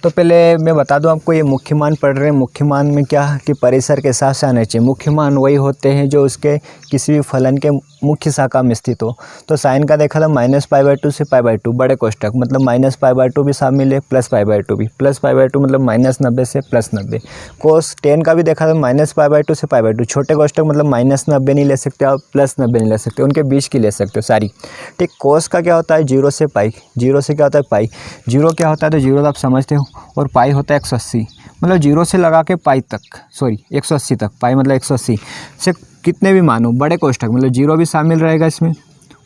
तो पहले मैं बता दूं आपको, ये मुख्य मान पढ़ रहे हैं, मुख्य मान में क्या कि परिसर के साथ आने चाहिए। मुख्य मान वही होते हैं जो उसके किसी भी फलन के मुख्य शाखा में स्थित हो। तो साइन का देखा था माइनस पाई बाय 2 से पाई बाय 2, बड़े कोष्ठक मतलब माइनस पाई बाय 2 भी शामिल है, प्लस पाई बाय 2 भी, प्लस पाई बाय 2 मतलब माइनस 90 से प्लस 90। कोस 10 का भी देखा था माइनस पाई बाय 2 से पाई बाय 2, छोटे कोष्ठक मतलब माइनस 90 नहीं ले सकते और प्लस 90 नहीं ले सकते, उनके बीच की ले सकते हो सारी। ठीक, कोस का क्या होता है 0 से पाई, 0 से क्या होता है पाई, 0 क्या होता है तो 0 तो आप समझते हो, और पाई होता है 180, मतलब 0 से लगा के पाई तक, सॉरी 180 तक, पाई मतलब 180 से कितने भी मानो बड़े कोष्ठक, मतलब 0 भी शामिल रहेगा इसमें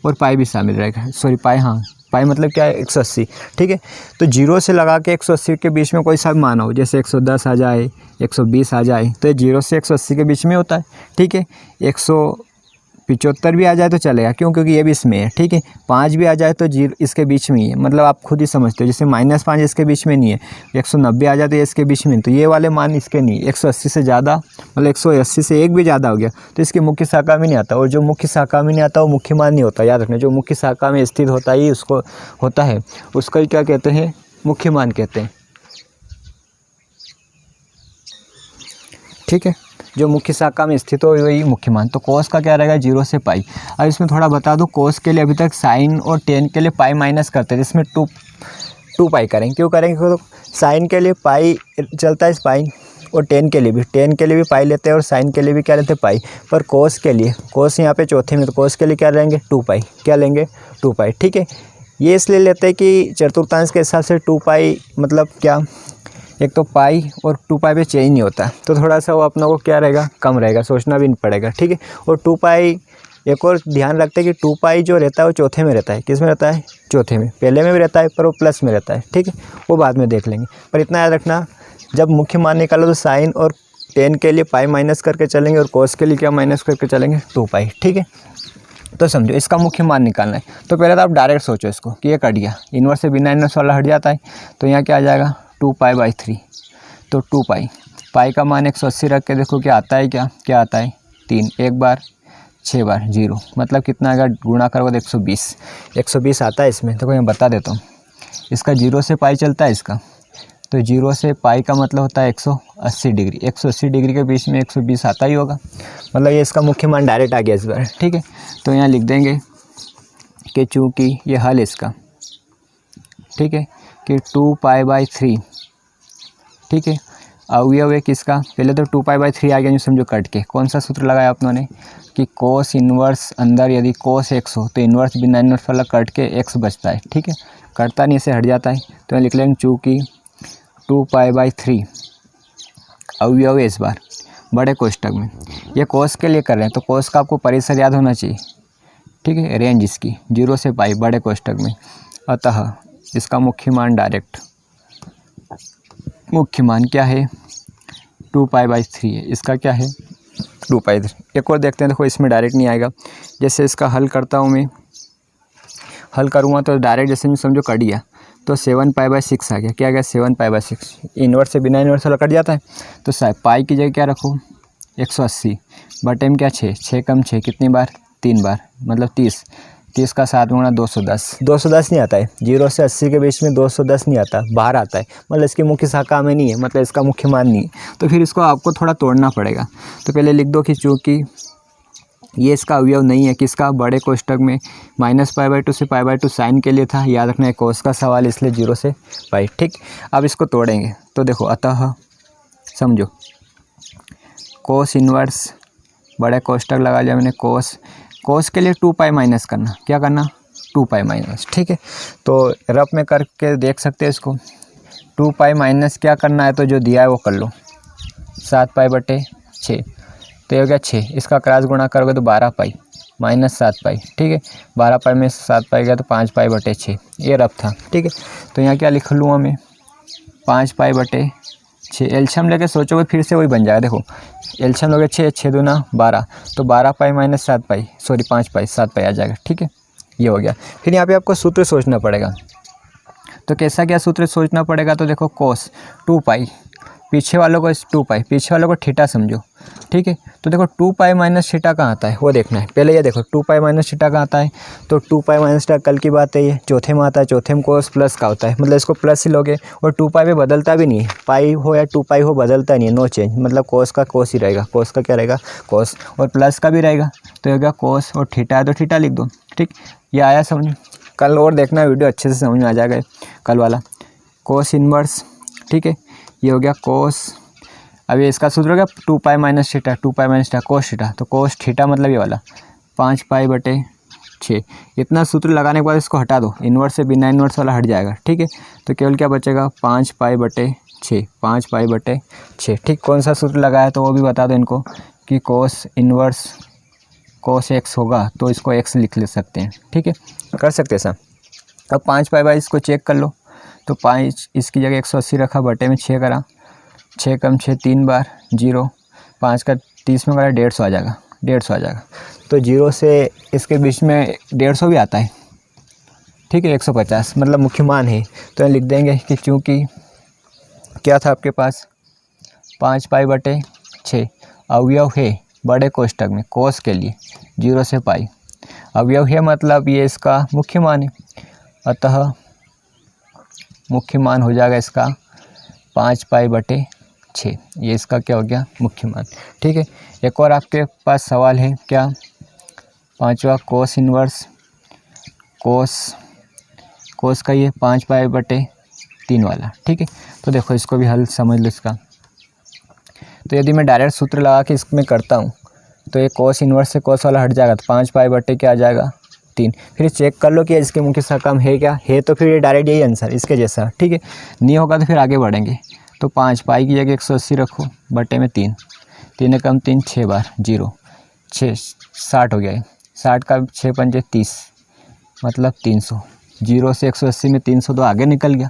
और पाई भी शामिल रहेगा, सॉरी पाई, हाँ पाई मतलब क्या है 180। ठीक है, तो 0 से लगा के 180 के बीच में कोई सा भी मान हो, जैसे 110 आ जाए, 120 आ जाए, तो ये 0 से 180 के बीच में होता है। ठीक है, 175 भी आ जाए तो चलेगा, क्यों, क्योंकि ये भी इसमें है। ठीक है, 5 भी आ जाए तो 0 इसके बीच में ही है, मतलब आप खुद ही समझते हो, जैसे -5 इसके बीच में नहीं है, 190 आ जाए तो ये इसके बीच में, तो ये वाले मान इसके नहीं, 180 से ज़्यादा मतलब 180 से एक भी ज़्यादा हो गया तो इसकी मुख्य शाखा में नहीं आता, और जो मुख्य शाखा में नहीं आता वो मुख्य मान नहीं होता, याद रखना, जो मुख्य शाखा में स्थित होता ही उसको होता है, उसका क्या कहते हैं मुख्य मान कहते हैं। ठीक है, जो मुख्य शाखा में स्थित हो वही मुख्य मान। तो कोस का क्या रहेगा 0 से पाई। अब इसमें थोड़ा बता दूं, कोस के लिए अभी तक साइन और टेन के लिए पाई माइनस करते थे, इसमें टू पाई करेंगे, क्यों करेंगे, क्योंकि साइन के लिए पाई चलता है इस पाई, और टेन के लिए भी पाई लेते हैं, और साइन के लिए भी क्या लेते हैं पाई, पर कोस के लिए, कोस यहाँ पे चौथे में, तो कोस के लिए क्या लेंगे 2 पाई, क्या लेंगे 2 पाई। ठीक है, ये इसलिए लेते हैं कि चतुर्थांश के हिसाब से 2 पाई मतलब क्या, एक तो पाई और 2 पाई पे चेंज नहीं होता, तो थोड़ा सा वो अपना को क्या रहेगा कम रहेगा, सोचना भी नहीं पड़ेगा। ठीक है, और 2 पाई एक और ध्यान रखते हैं कि 2 पाई जो रहता है वो चौथे में रहता है, किस में रहता है चौथे में, पहले में भी रहता है पर वो प्लस में रहता है। ठीक है, वो बाद में देख लेंगे, पर इतना याद रखना जब मुख्य मान निकालो तो साइन और टेन के लिए पाई माइनस करके चलेंगे और कोस के लिए क्या माइनस करके चलेंगे 2 पाई। ठीक है, तो समझो इसका मुख्य मान निकालना है, तो पहले तो आप डायरेक्ट सोचो इसको कि ये कट गया, इन्वर्स से बिना इन्वर्स वाला हट जाता है, तो यहाँ क्या आ जाएगा 2 पाई बाई 3, तो 2 पाई, पाई का मान 180 रख के देखो क्या आता है, क्या आता है 3, एक बार 6 बार 0, मतलब कितना अगर गुणा करोगे तो 120 आता है इसमें। तो मैं बता देता हूँ, इसका 0 से पाई चलता है इसका, तो 0 से पाई का मतलब होता है 180 डिग्री, 180 डिग्री के बीच में 120 आता ही होगा, मतलब ये इसका मुख्य मान डायरेक्ट आ गया इस बार। ठीक है, तो यहाँ लिख देंगे कि चूँकि ये हल इसका, ठीक है, कि 2 पाई बाई 3, ठीक है, अवयव है किसका, पहले तो 2 पाई बाई 3 आ गया, जो समझो कट के, कौन सा सूत्र लगाया आप लोगों ने कि कोस इन्वर्स अंदर यदि कोस x हो तो इन्वर्स बिना इन्वर्स वाला कट के x बचता है। ठीक है, कटता नहीं, से हट जाता है, तो यहाँ लिख लेंगे चूँकि 2 पाई बाई 3 अवयव है इस बार बड़े कोष्ठक में, ये कोस के लिए कर रहे हैं, तो कोस का आपको परिसर याद होना चाहिए। ठीक है, रेंज इसकी 0 से पाई बड़े कोष्ठक में, अतः इसका मुख्य मान डायरेक्ट, मुख्य मान क्या है 2 पाई बाई 3 है, इसका क्या है 2 पाई। एक और देखते हैं, देखो इसमें डायरेक्ट नहीं आएगा, जैसे इसका हल करता हूँ मैं, हल करूँगा तो डायरेक्ट जैसे समझो कट गया, तो 7π/6 आ गया। क्या आ गया? 7π/6। इन्वर्स से बिना इन्वर्स वाला कट जाता है, तो पाई की जगह क्या रखो? 180 बटे में क्या 6, 6 कम 6 कितनी बार? 3 बार, मतलब 30। 30 का 7 गुणा 210। 210 नहीं आता है, 0 से 80 के बीच में 210 नहीं आता, बाहर आता है, मतलब इसकी मुख्य शाखा में नहीं है, मतलब इसका मुख्य मान नहीं है। तो फिर इसको आपको थोड़ा तोड़ना पड़ेगा। तो पहले लिख दो कि चूँकि ये इसका अवयव नहीं है, किसका? बड़े कोष्ठक में। -π/2 से π/2 साइन के लिए था, याद रखना है कोस का सवाल, इसलिए 0 से पाई। ठीक, अब इसको तोड़ेंगे तो देखो, अतः समझो कोस इन्वर्स बड़े कोष्ठक लगा लिया मैंने, कोस के लिए 2π माइनस करना। क्या करना? 2π माइनस। ठीक है, तो रफ में करके देख सकते हैं इसको। 2π माइनस क्या करना है, तो जो दिया है वो कर लो, 7π/6। तो ये हो गया 6, इसका क्रॉस गुणा करोगे तो 12π माइनस 7π। ठीक है, 12π में 7π गया तो 5π/6, ये रफ था। ठीक है, तो यहाँ क्या लिख लूँ मैं? 5π/6। एलसीएम लेके सोचोगे फिर से वही बन जाएगा। देखो एलसीएम लोगे 6, 6 दूना 12, तो 12π माइनस 7π, सॉरी 5π, 7π आ जाएगा। ठीक है, ये हो गया। फिर यहाँ पे आपको सूत्र सोचना पड़ेगा। तो कैसा क्या सूत्र सोचना पड़ेगा? तो देखो कोस 2π, पीछे वालों को 2π, पीछे वालों को थीटा समझो। ठीक है, तो देखो 2π माइनस थीटा कहाँ आता है वो देखना है। पहले ये देखो 2π माइनस थीटा कहाँ आता है, तो 2π माइनस थीटा कल की बात है, ये चौथे में आता है, चौथे में कोस प्लस का होता है, मतलब इसको प्लस ही लोगे। और 2π पे बदलता भी नहीं है, पाई हो या 2π हो बदलता नहीं है, नो चेंज, मतलब कोस का कोस ही रहेगा, कोस का क्या रहेगा? कोस, और प्लस का भी रहेगा, तो होगा कोस, और थीटा है तो थीटा लिख दो। ठीक, ये आया समझ? कल और देखना वीडियो अच्छे से समझ में आ जाएगा कल वाला। कोस इन्वर्स, ठीक है, ये हो गया कोस। अभी इसका सूत्र हो गया 2π minus theta, 2π minus theta cos theta, तो कोस थीटा मतलब ये वाला 5π/6। इतना सूत्र लगाने के बाद इसको हटा दो, इन्वर्स से बिना इन्वर्स वाला हट जाएगा। ठीक है, तो केवल क्या बचेगा? 5π/6, 5π/6। ठीक, कौन सा सूत्र लगाया तो वो भी बता दो इनको, कि कोस इन्वर्स कोस x होगा तो इसको x लिख ले सकते हैं। ठीक है, कर सकते हैं ऐसा। अब 5π/, इसको चेक कर लो, तो 5 इसकी जगह 180 रखा, बटे में 6 करा, 6 कम 6 3 बार 0, 5 का 30 में करा 150 आ जाएगा, 150 आ जाएगा। तो 0 से इसके बीच में 150 भी आता है। ठीक है, 150 मतलब मुख्य मान है, तो लिख देंगे कि चूँकि क्या था आपके पास 5π/6 अवयव है बड़े कोष्ठक में, कोस के लिए 0 से पाई अवयव है, मतलब ये इसका मुख्य मान है, अतः मुख्य मान हो जाएगा इसका 5π/6। ये इसका क्या हो गया? मुख्य मान। ठीक है, एक और आपके पास सवाल है, क्या? 5वां कोस इन्वर्स कोस का ये 5π/3 वाला। ठीक है, तो देखो इसको भी हल समझ लो इसका। तो यदि मैं डायरेक्ट सूत्र लगा के इसमें करता हूँ तो ये कोस इन्वर्स से कोस वाला हट जाएगा, तो 5π/3 क्या आ जाएगा? 3। फिर चेक कर लो कि इसके मुख्य शाखा में है क्या है, तो फिर ये डायरेक्ट यही आंसर इसके जैसा। ठीक है, नहीं होगा तो फिर आगे बढ़ेंगे। तो 5π की जगह 180 रखो, बटे में 3, 3 कम 3 6 बार 0, 6 60 हो गया है, 60 का 6 पंजे 30, मतलब 300। 0 से 180 में 300 तो आगे निकल गया,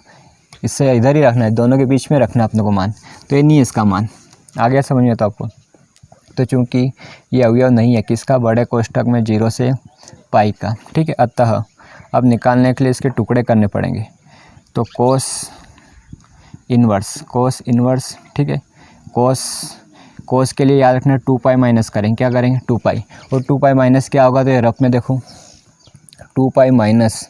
इससे इधर ही रखना है, दोनों के बीच में रखना है अपने को मान। तो ये नहीं है इसका मान, आ गया समझ में तो आपको। तो चूँकि ये अवयव नहीं है किसका? बड़े कोष्ठक में 0 से पाई का। ठीक है, अतः अब निकालने के लिए इसके टुकड़े करने पड़ेंगे। तो कोस इन्वर्स, ठीक है, कोस के लिए याद रखना 2π माइनस करेंगे, क्या करेंगे? 2π, और 2π माइनस क्या होगा? तो ये रफ में देखो 2π माइनस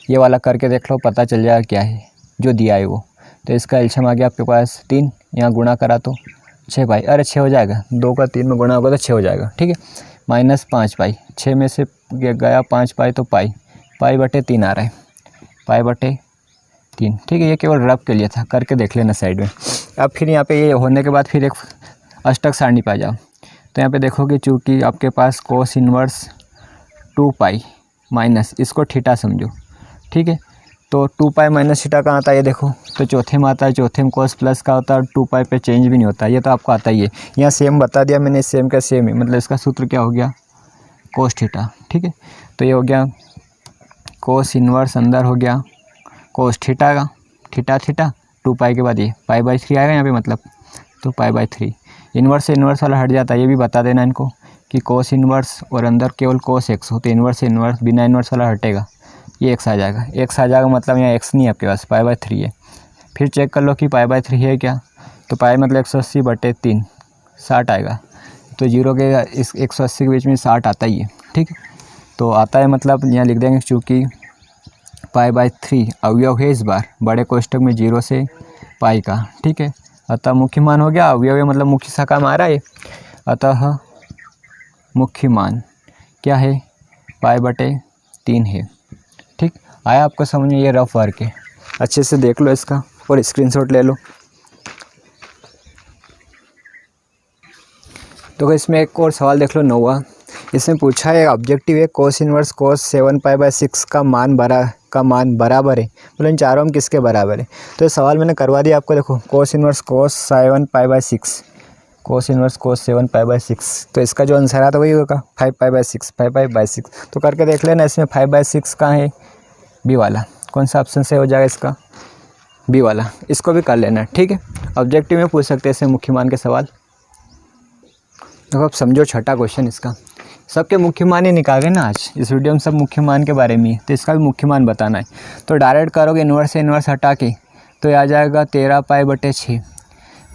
ये वाला करके देख लो, पता चल जाएगा क्या है जो दिया है वो। तो इसका एलसीएम आ गया आपके पास 3, यहाँ गुणा करा तो 6π, अरे 6 हो जाएगा, 2 का 3 में गुणा होगा तो 6 हो जाएगा। ठीक है, माइनस 5π, 6 में से गया 5π, तो π/3 आ रहा है, π/3। ठीक है, ये केवल रफ के लिए था, करके देख लेना साइड में। अब फिर यहाँ पे ये होने के बाद फिर एक अष्टक सारणी पा जाओ। तो यहाँ पे देखोगे चूँकि आपके पास कोस इन्वर्स 2π माइनस, इसको थीटा समझो। ठीक है, तो 2π माइनस थीटा कहाँ आता है ये देखो, तो चौथे में आता है, चौथे में कोस प्लस का होता है, और 2π पे चेंज भी नहीं होता, ये तो आपको आता ही है। यहाँ सेम बता दिया मैंने, सेम का सेम है, मतलब इसका सूत्र क्या हो गया? Cos theta. ठीक है, तो ये हो गया कोस इन्वर्स, अंदर हो गया कोस थीटा का, थीटा 2π के बाद ये π/3 आएगा यहाँ पे, मतलब तो π/3। इन्वर्स से इन्वर्स वाला हट जाता है, ये भी बता देना इनको कि कोस इन्वर्स और अंदर केवल कोस x हो, तो इन्वर्स से इन्वर्स बिना इन्वर्स वाला हटेगा, ये x आ जाएगा, x आ जाएगा मतलब यहाँ x नहीं है आपके पास, पाई/3 है। फिर चेक कर लो कि पाई/3 है क्या, तो पाई मतलब 180/3 60 आएगा। तो 0 के इस 180 के बीच में 60 आता ही है, ठीक है। तो आता है मतलब यहाँ लिख देंगे चूँकि पाई/3 अवयव है इस बार बड़े कोष्ठक में 0 से पाई का, ठीक है। अतः मुख्य मान हो गया, अवयव है मतलब मुख्य शाखा में आ रहा है। अतः मुख्य मान क्या है, पाई/3 है, ठीक। आया आपको समझ में, ये रफ वर्क है, अच्छे से देख लो इसका और स्क्रीनशॉट ले लो। तो इसमें एक और सवाल देख लो 9वां। इसमें पूछा है ऑब्जेक्टिव है कोस इनवर्स कोस 7 पाई/6 का मान बराबर है, मतलब इन चारों में किसके बराबर है। तो ये सवाल मैंने करवा दिया आपको, देखो कोस इनवर्स कोस 7 पाई/6, कोस इनवर्स कोस 7 पाई/6, तो इसका जो आंसर आता वही होगा 5 पाई/6। तो करके देख लेना, इसमें 5/6 कहाँ है, बी वाला, कौन सा ऑप्शन से हो जाएगा इसका, बी वाला। इसको भी कर लेना, ठीक है। ऑब्जेक्टिव में पूछ सकते हैं इससे मुख्य मान के सवाल। देखो अब समझो छठा क्वेश्चन इसका, सबके मुख्य मान ही निकाले ना आज इस वीडियो में, सब मुख्य मान के बारे में ही, तो इसका भी मुख्य मान बताना है। तो डायरेक्ट करोगे इन्वर्स से इन्वर्स हटा के, तो ये आ जाएगा 13 पाई/6।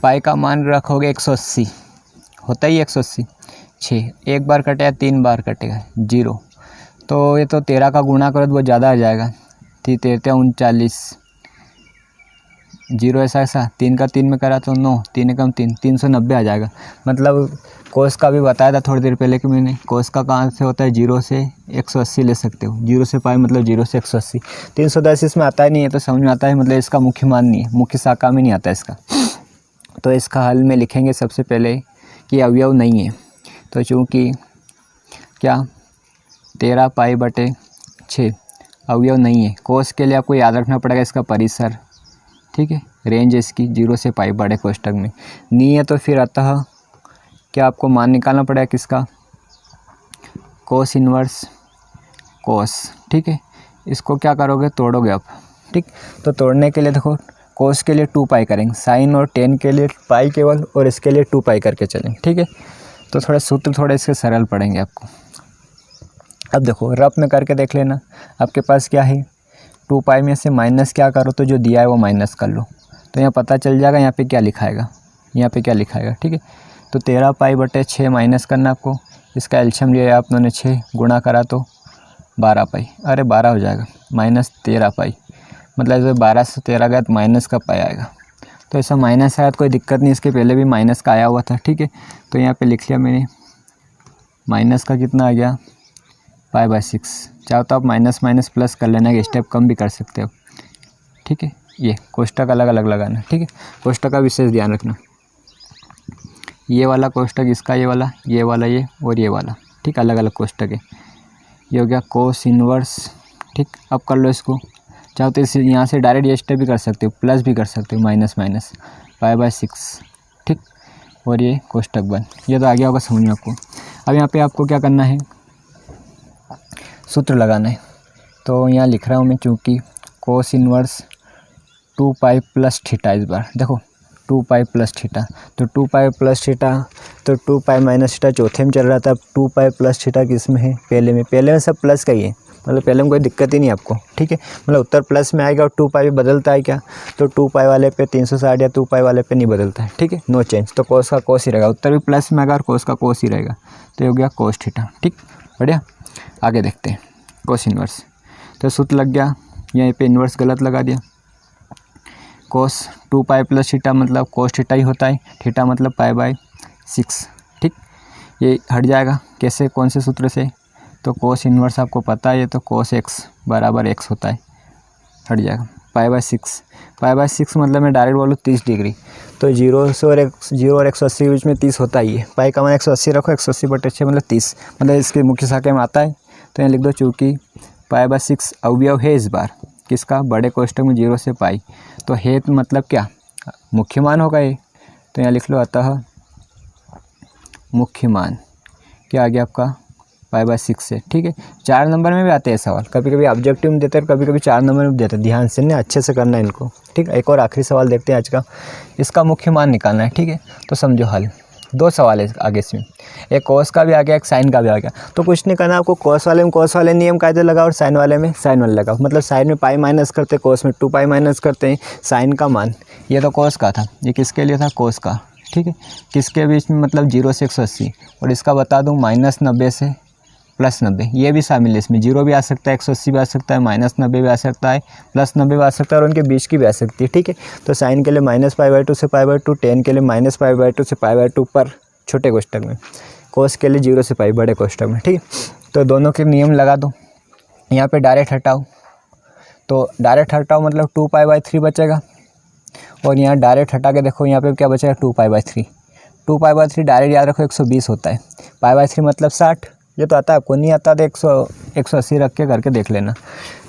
पाई का मान रखोगे 180, होता ही 180, 6 एक बार कटेगा 3 बार कटेगा 0, तो ये तो 13 का गुणा करो तो बहुत ज़्यादा आ जाएगा, 13 39, 0 ऐसा 3 का 3 में करा तो 9, 3 एकम 3, 390 आ जाएगा। मतलब कोस का भी बताया था थोड़ी देर पहले कि मैंने, कोस का कहाँ से होता है, 0 से 180 ले सकते हो, 0 से पाई मतलब 0 से 180, 310 इसमें आता ही नहीं है, तो समझ में आता है मतलब इसका मुख्य मान नहीं है, मुख्य शाखा में नहीं आता इसका। तो इसका हल में लिखेंगे सबसे पहले कि अवयव नहीं है, तो चूँकि क्या 13 पाई/6 अवयव नहीं है, कोस के लिए आपको याद रखना पड़ेगा इसका परिसर, ठीक है, रेंज इसकी 0 से पाई बड़े कोष्ठक में नहीं है, तो फिर अतः क्या आपको मान निकालना पड़ेगा किसका, कोस इन्वर्स कोस, ठीक है। इसको क्या करोगे, तोड़ोगे आप, ठीक। तो तोड़ने के लिए देखो कोस के लिए 2 पाई करेंगे, साइन और टेन के लिए पाई केवल, और इसके लिए 2 पाई करके चलेंगे, ठीक है। तो थोड़े सूत्र थोड़े इसके सरल पड़ेंगे आपको। अब देखो रफ में करके देख लेना, आपके पास क्या है, 2 पाई में से माइनस क्या करो, तो जो दिया है वो माइनस कर लो, तो यहाँ पता चल जाएगा यहाँ पे क्या लिखाएगा, यहाँ पे क्या लिखाएगा, ठीक है। तो 13 पाई/6 माइनस करना आपको, इसका एलसीएम लिया आप लोगों ने 6 गुणा करा तो 12 पाई, अरे 12 हो जाएगा, माइनस 13 पाई, मतलब जब 12 से 13 गया तो माइनस का पाई आएगा। तो ऐसा माइनस आया तो कोई दिक्कत नहीं, इसके पहले भी माइनस का आया हुआ था, ठीक है। तो यहाँ पे लिख लिया मैंने, माइनस का कितना आ गया, पाई/6। चाहो तो आप माइनस माइनस प्लस कर लेना, कि स्टेप कम भी कर सकते हो, ठीक है। ये कोष्ठक अलग अलग लगाना, ठीक है, कोष्ठक का विशेष ध्यान रखना, ये वाला कोष्ठक इसका, ये वाला ये और ये वाला, ठीक, अलग अलग कोष्ठक है। ये हो गया कोस इन्वर्स, ठीक। अब कर लो इसको, चाहो तो इसे यहाँ से डायरेक्ट ये स्टेप भी कर सकते हो, प्लस भी कर सकते हो, माइनस पाई/6, ठीक। और ये कोष्ठक बन, ये तो आ गया होगा समझ में आपको। अब यहाँ पे आपको क्या करना है, सूत्र लगाना है। तो यहाँ लिख रहा हूँ मैं, चूँकि कोस इन्वर्स 2 पाई प्लस थीटा, इस बार देखो 2 पाई प्लस थीटा, तो 2 पाई प्लस थीटा, तो 2 पाई माइनस थीटा चौथे में चल रहा था, अब 2 पाई प्लस थीटा किस में है, पहले में सब प्लस का ही है, मतलब पहले में कोई दिक्कत ही नहीं आपको, ठीक है। मतलब उत्तर प्लस में आएगा और 2 पाई बदलता है क्या, तो 2 पाई वाले पे 360 या 2 पाई वाले पे नहीं बदलता है, ठीक है, नो चेंज। तो कोस का कोस ही रहेगा, उत्तर भी प्लस में आएगा और कोस का कोस ही रहेगा, तो ये हो गया कोस थीटा, ठीक, बढ़िया। आगे देखते हैं कोस इन्वर्स, तो सूत्र लग गया, यहीं पे इन्वर्स गलत लगा दिया, कोस 2 पाई प्लस थीटा मतलब कोस थीटा ही होता है, थीटा मतलब पाई/6, ठीक। ये हट जाएगा, कैसे, कौन से सूत्र से, तो कोस इन्वर्स आपको पता है, ये तो कोस x बराबर x होता है, हट जाएगा, पाई/6 मतलब मैं डायरेक्ट बोलूँ 30 डिग्री, तो 0 और 180 के बीच में 30 होता ही है, पाई का मान 180 रखो, 180/6 मतलब 30, मतलब इसके मुख्य शाखा में आता है। तो यहाँ लिख दो, चूँकि पाई/6 अवयव है इस बार किसका, बड़े कोष्ठक में 0 से पाई, तो है मतलब क्या, मुख्य मान होगा ये, तो यहाँ लिख लो, अतः मुख्य मान क्या आ गया आपका, पाई/6 से, ठीक है। 4 नंबर में भी आते हैं सवाल, कभी कभी ऑब्जेक्टिव में देते हैं, कभी कभी 4 नंबर में देते हैं, ध्यान से ना अच्छे से करना है इनको, ठीक। एक और आखिरी सवाल देखते हैं आज का, इसका मुख्य मान निकालना है, ठीक है। तो समझो हल, दो सवाल है आगे इसमें, एक कोस का भी आ गया, एक साइन का भी आ गया। तो कुछ नहीं करना आपको, कोस वाले में कोस वाले नियम कायदे लगाओ और साइन वाले में साइन वाले लगाओ। मतलब साइन में पाई माइनस करते, कोस में 2 पाई माइनस करते हैं। साइन का मान ये तो कोस का था, ये किसके लिए था, कोस का, ठीक है। किसके बीच में, मतलब 0 से 180, और इसका बता दूँ -90 से +90, ये भी शामिल है इसमें। 0 भी आ सकता है, 180 भी आ सकता है, -90 भी आ सकता है, +90 भी आ सकता है, और उनके बीच की भी आ सकती है, ठीक है। तो साइन के लिए -π/2 से π/2, टेन के लिए -π/2 से π/2 पर छोटे कोष्ठक में, कोस के लिए 0 से पाई बड़े कोष्ठक में, ठीक है। तो दोनों के नियम लगा दो। यहाँ पे डायरेक्ट हटाओ, तो डायरेक्ट हटाओ मतलब 2π/3 बचेगा, और यहाँ डायरेक्ट हटा के देखो यहाँ पे क्या बचेगा, 2π/3। 2π/3 डायरेक्ट याद रखो 120 होता है, π/3 मतलब 60। ये तो आता है, आपको नहीं आता तो 180 रख के करके देख लेना,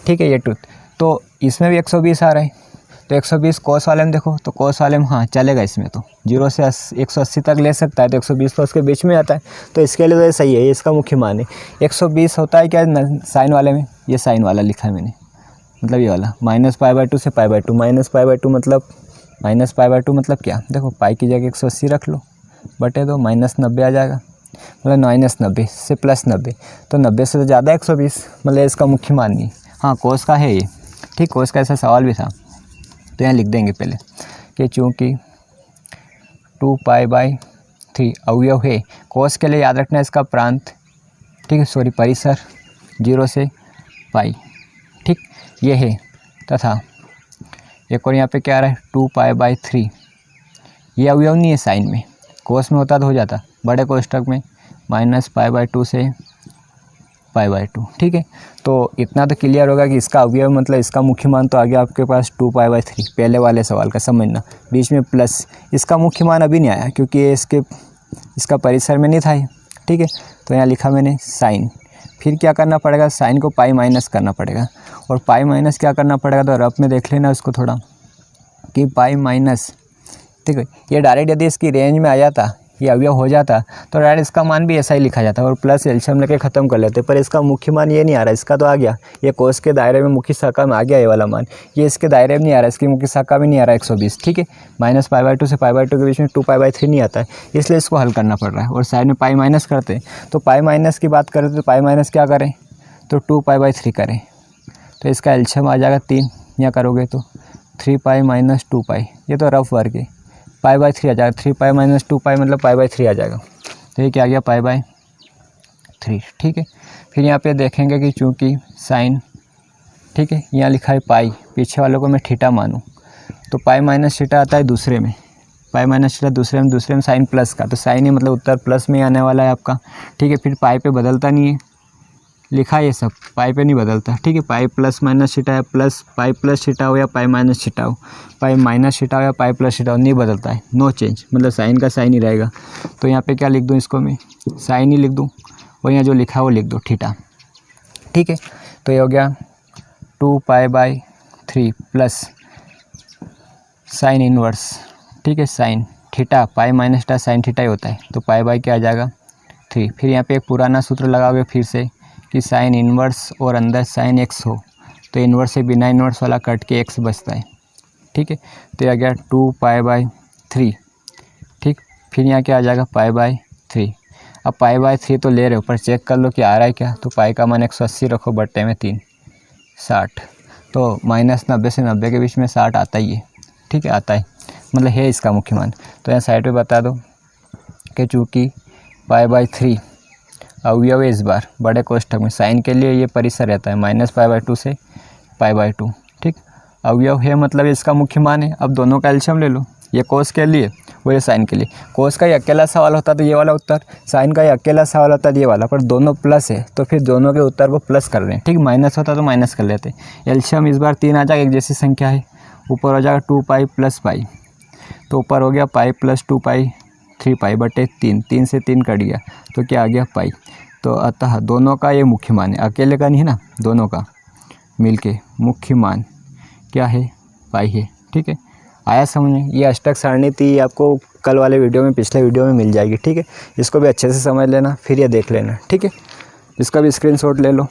ठीक है। ये ट्रुथ, तो इसमें भी 120 आ रहा है, तो 120 कोस वाले में देखो, तो कोस वाले में हाँ चलेगा, इसमें तो 0 से 180 तक ले सकता है, तो 120 तो उसके बीच में आता है, तो इसके लिए तो ये सही है, ये इसका मुख्य मान है। 120 होता है क्या साइन वाले में, ये साइन वाला लिखा है मैंने, मतलब ये वाला -π/2 से π/2, -π/2 मतलब -π/2 मतलब क्या, देखो पाई की जगह 180 रख लो, बटे दो, -90 आ जाएगा, मतलब -90 से +90, तो 90 से तो ज़्यादा 120, मतलब इसका मुख्य मान नहीं। हाँ कोस का है ये, ठीक, कोस का ऐसा सवाल भी था, तो यहाँ लिख देंगे पहले कि चूँकि 2π/3 अवयव है, कोस के लिए याद रखना इसका प्रांत, ठीक है, सॉरी परिसर 0 से पाई, ठीक, ये है। तथा एक और यहाँ पे क्या आ रहा है 2π/3, ये अवयव नहीं है साइन में, कोस में होता तो हो जाता, बड़े कोष्ठक में -π/2 से π/2, ठीक है। तो इतना तो क्लियर होगा कि इसका अवयव मतलब इसका मुख्य मान तो आ गया आपके पास 2π/3, पहले वाले सवाल का समझना, बीच में प्लस, इसका मुख्य मान अभी नहीं आया क्योंकि ये इसका परिसर में नहीं था ये, ठीक है। तो यहाँ लिखा मैंने साइन, फिर क्या करना पड़ेगा, साइन को पाई माइनस करना पड़ेगा, और पाई माइनस क्या करना पड़ेगा, तो रफ में देख लेना उसको थोड़ा कि पाई माइनस, ठीक है। ये डायरेक्ट यदि इसकी रेंज में आ जाता, ये अवयव हो जाता, तो डायरेक्ट इसका मान भी ऐसा ही लिखा जाता और प्लस एलसीएम लेके ख़त्म कर लेते, पर इसका मुख्य मान ये नहीं आ रहा, इसका तो आ गया, ये कोस के दायरे में मुख्य शाखा में आ गया ये वाला मान, ये इसके दायरे में नहीं आ रहा, इसकी मुख्य शाखा में नहीं आ रहा 120, ठीक है। -π/2 से π/2 के बीच में 2π/3 नहीं आता है, इसलिए इसको हल करना पड़ रहा है, और साइड में पाई माइनस करते हैं, तो पाई माइनस की बात करें तो पाई माइनस क्या करें, तो 2π/3 करें, तो इसका एलसीएम आ जाएगा 3, यहाँ करोगे तो 3π - 2π, ये तो रफ वर्क है, π/3 आ जाएगा, 3π - 2π मतलब π/3 आ जाएगा, तो ये क्या आ गया π/3, ठीक है। फिर यहाँ पे देखेंगे कि चूँकि साइन, ठीक है, यहाँ लिखा है पाई, पीछे वालों को मैं थीटा मानूँ, तो पाई माइनस थीटा आता है दूसरे में, पाई माइनस थीटा दूसरे में साइन प्लस का, तो साइन ही मतलब उत्तर प्लस में आने वाला है आपका, ठीक है। फिर पाई पे बदलता नहीं है, लिखा है ये सब, पाई पे नहीं बदलता, ठीक है। पाई प्लस माइनस थीटा है, प्लस पाई प्लस थीटा हो या पाई माइनस थीटा हो, पाई माइनस थीटा हो या पाई प्लस थीटा हो, नहीं बदलता है, नो चेंज, मतलब साइन का साइन ही रहेगा। तो यहाँ पे क्या लिख दूँ, इसको मैं साइन ही लिख दूँ, और यहाँ जो लिखा है वो लिख दो थीटा, ठीक है। तो ये हो गया 2π/3 प्लस साइन इनवर्स, ठीक है, sine theta, pi minus theta sine theta ही होता है, तो पाई क्या आ जाएगा 3। फिर यहाँ पे एक पुराना सूत्र लगाओगे फिर से कि साइन इन्वर्स और अंदर साइन x हो, तो इन्वर्स से बिना इन्वर्स वाला कट के x बचता है, ठीक है। तो ये आ गया 2π/3, ठीक। फिर यहाँ क्या आ जाएगा π/3, अब π/3 तो ले रहे हो, पर चेक कर लो कि आ रहा है क्या, तो पाई का मान 180 रखो, बट्टे में 3, 60, तो -90 से 90 के बीच में 60 आता ही है, ठीक है, आता है, मतलब है इसका मुख्य मान। तो यहाँ साइड पे बता दो कि चूँकि π/3 अवयव इस बार बड़े कोष्ठक में, साइन के लिए ये परिसर रहता है -π/2 से π/2, ठीक, अवयव है मतलब इसका मुख्य मान है। अब दोनों का एलसीएम ले लो, ये कोस के लिए वो ये साइन के लिए, कोस का ही अकेला सवाल होता तो ये वाला उत्तर, साइन का ही अकेला सवाल होता ये वाला, पर दोनों प्लस है तो फिर दोनों के उत्तर को प्लस कर रहे हैं, ठीक। माइनस होता तो माइनस कर लेते, एलसीएम इस बार 3 आ जाएगा, एक जैसी संख्या है, ऊपर हो जाएगा 2π + π, तो ऊपर हो गया पाई + 2π 3π बटे 3, 3 से 3 कट गया, तो क्या आ गया पाई। तो अतः दोनों का ये मुख्य मान है, अकेले का नहीं है ना, दोनों का मिलके मुख्य मान क्या है, पाई है, ठीक है। आया समझ में, ये अष्टक सारणी थी, आपको कल वाले वीडियो में, पिछले वीडियो में मिल जाएगी, ठीक है। इसको भी अच्छे से समझ लेना, फिर ये देख लेना, ठीक है। इसका भी स्क्रीनशॉट ले लो।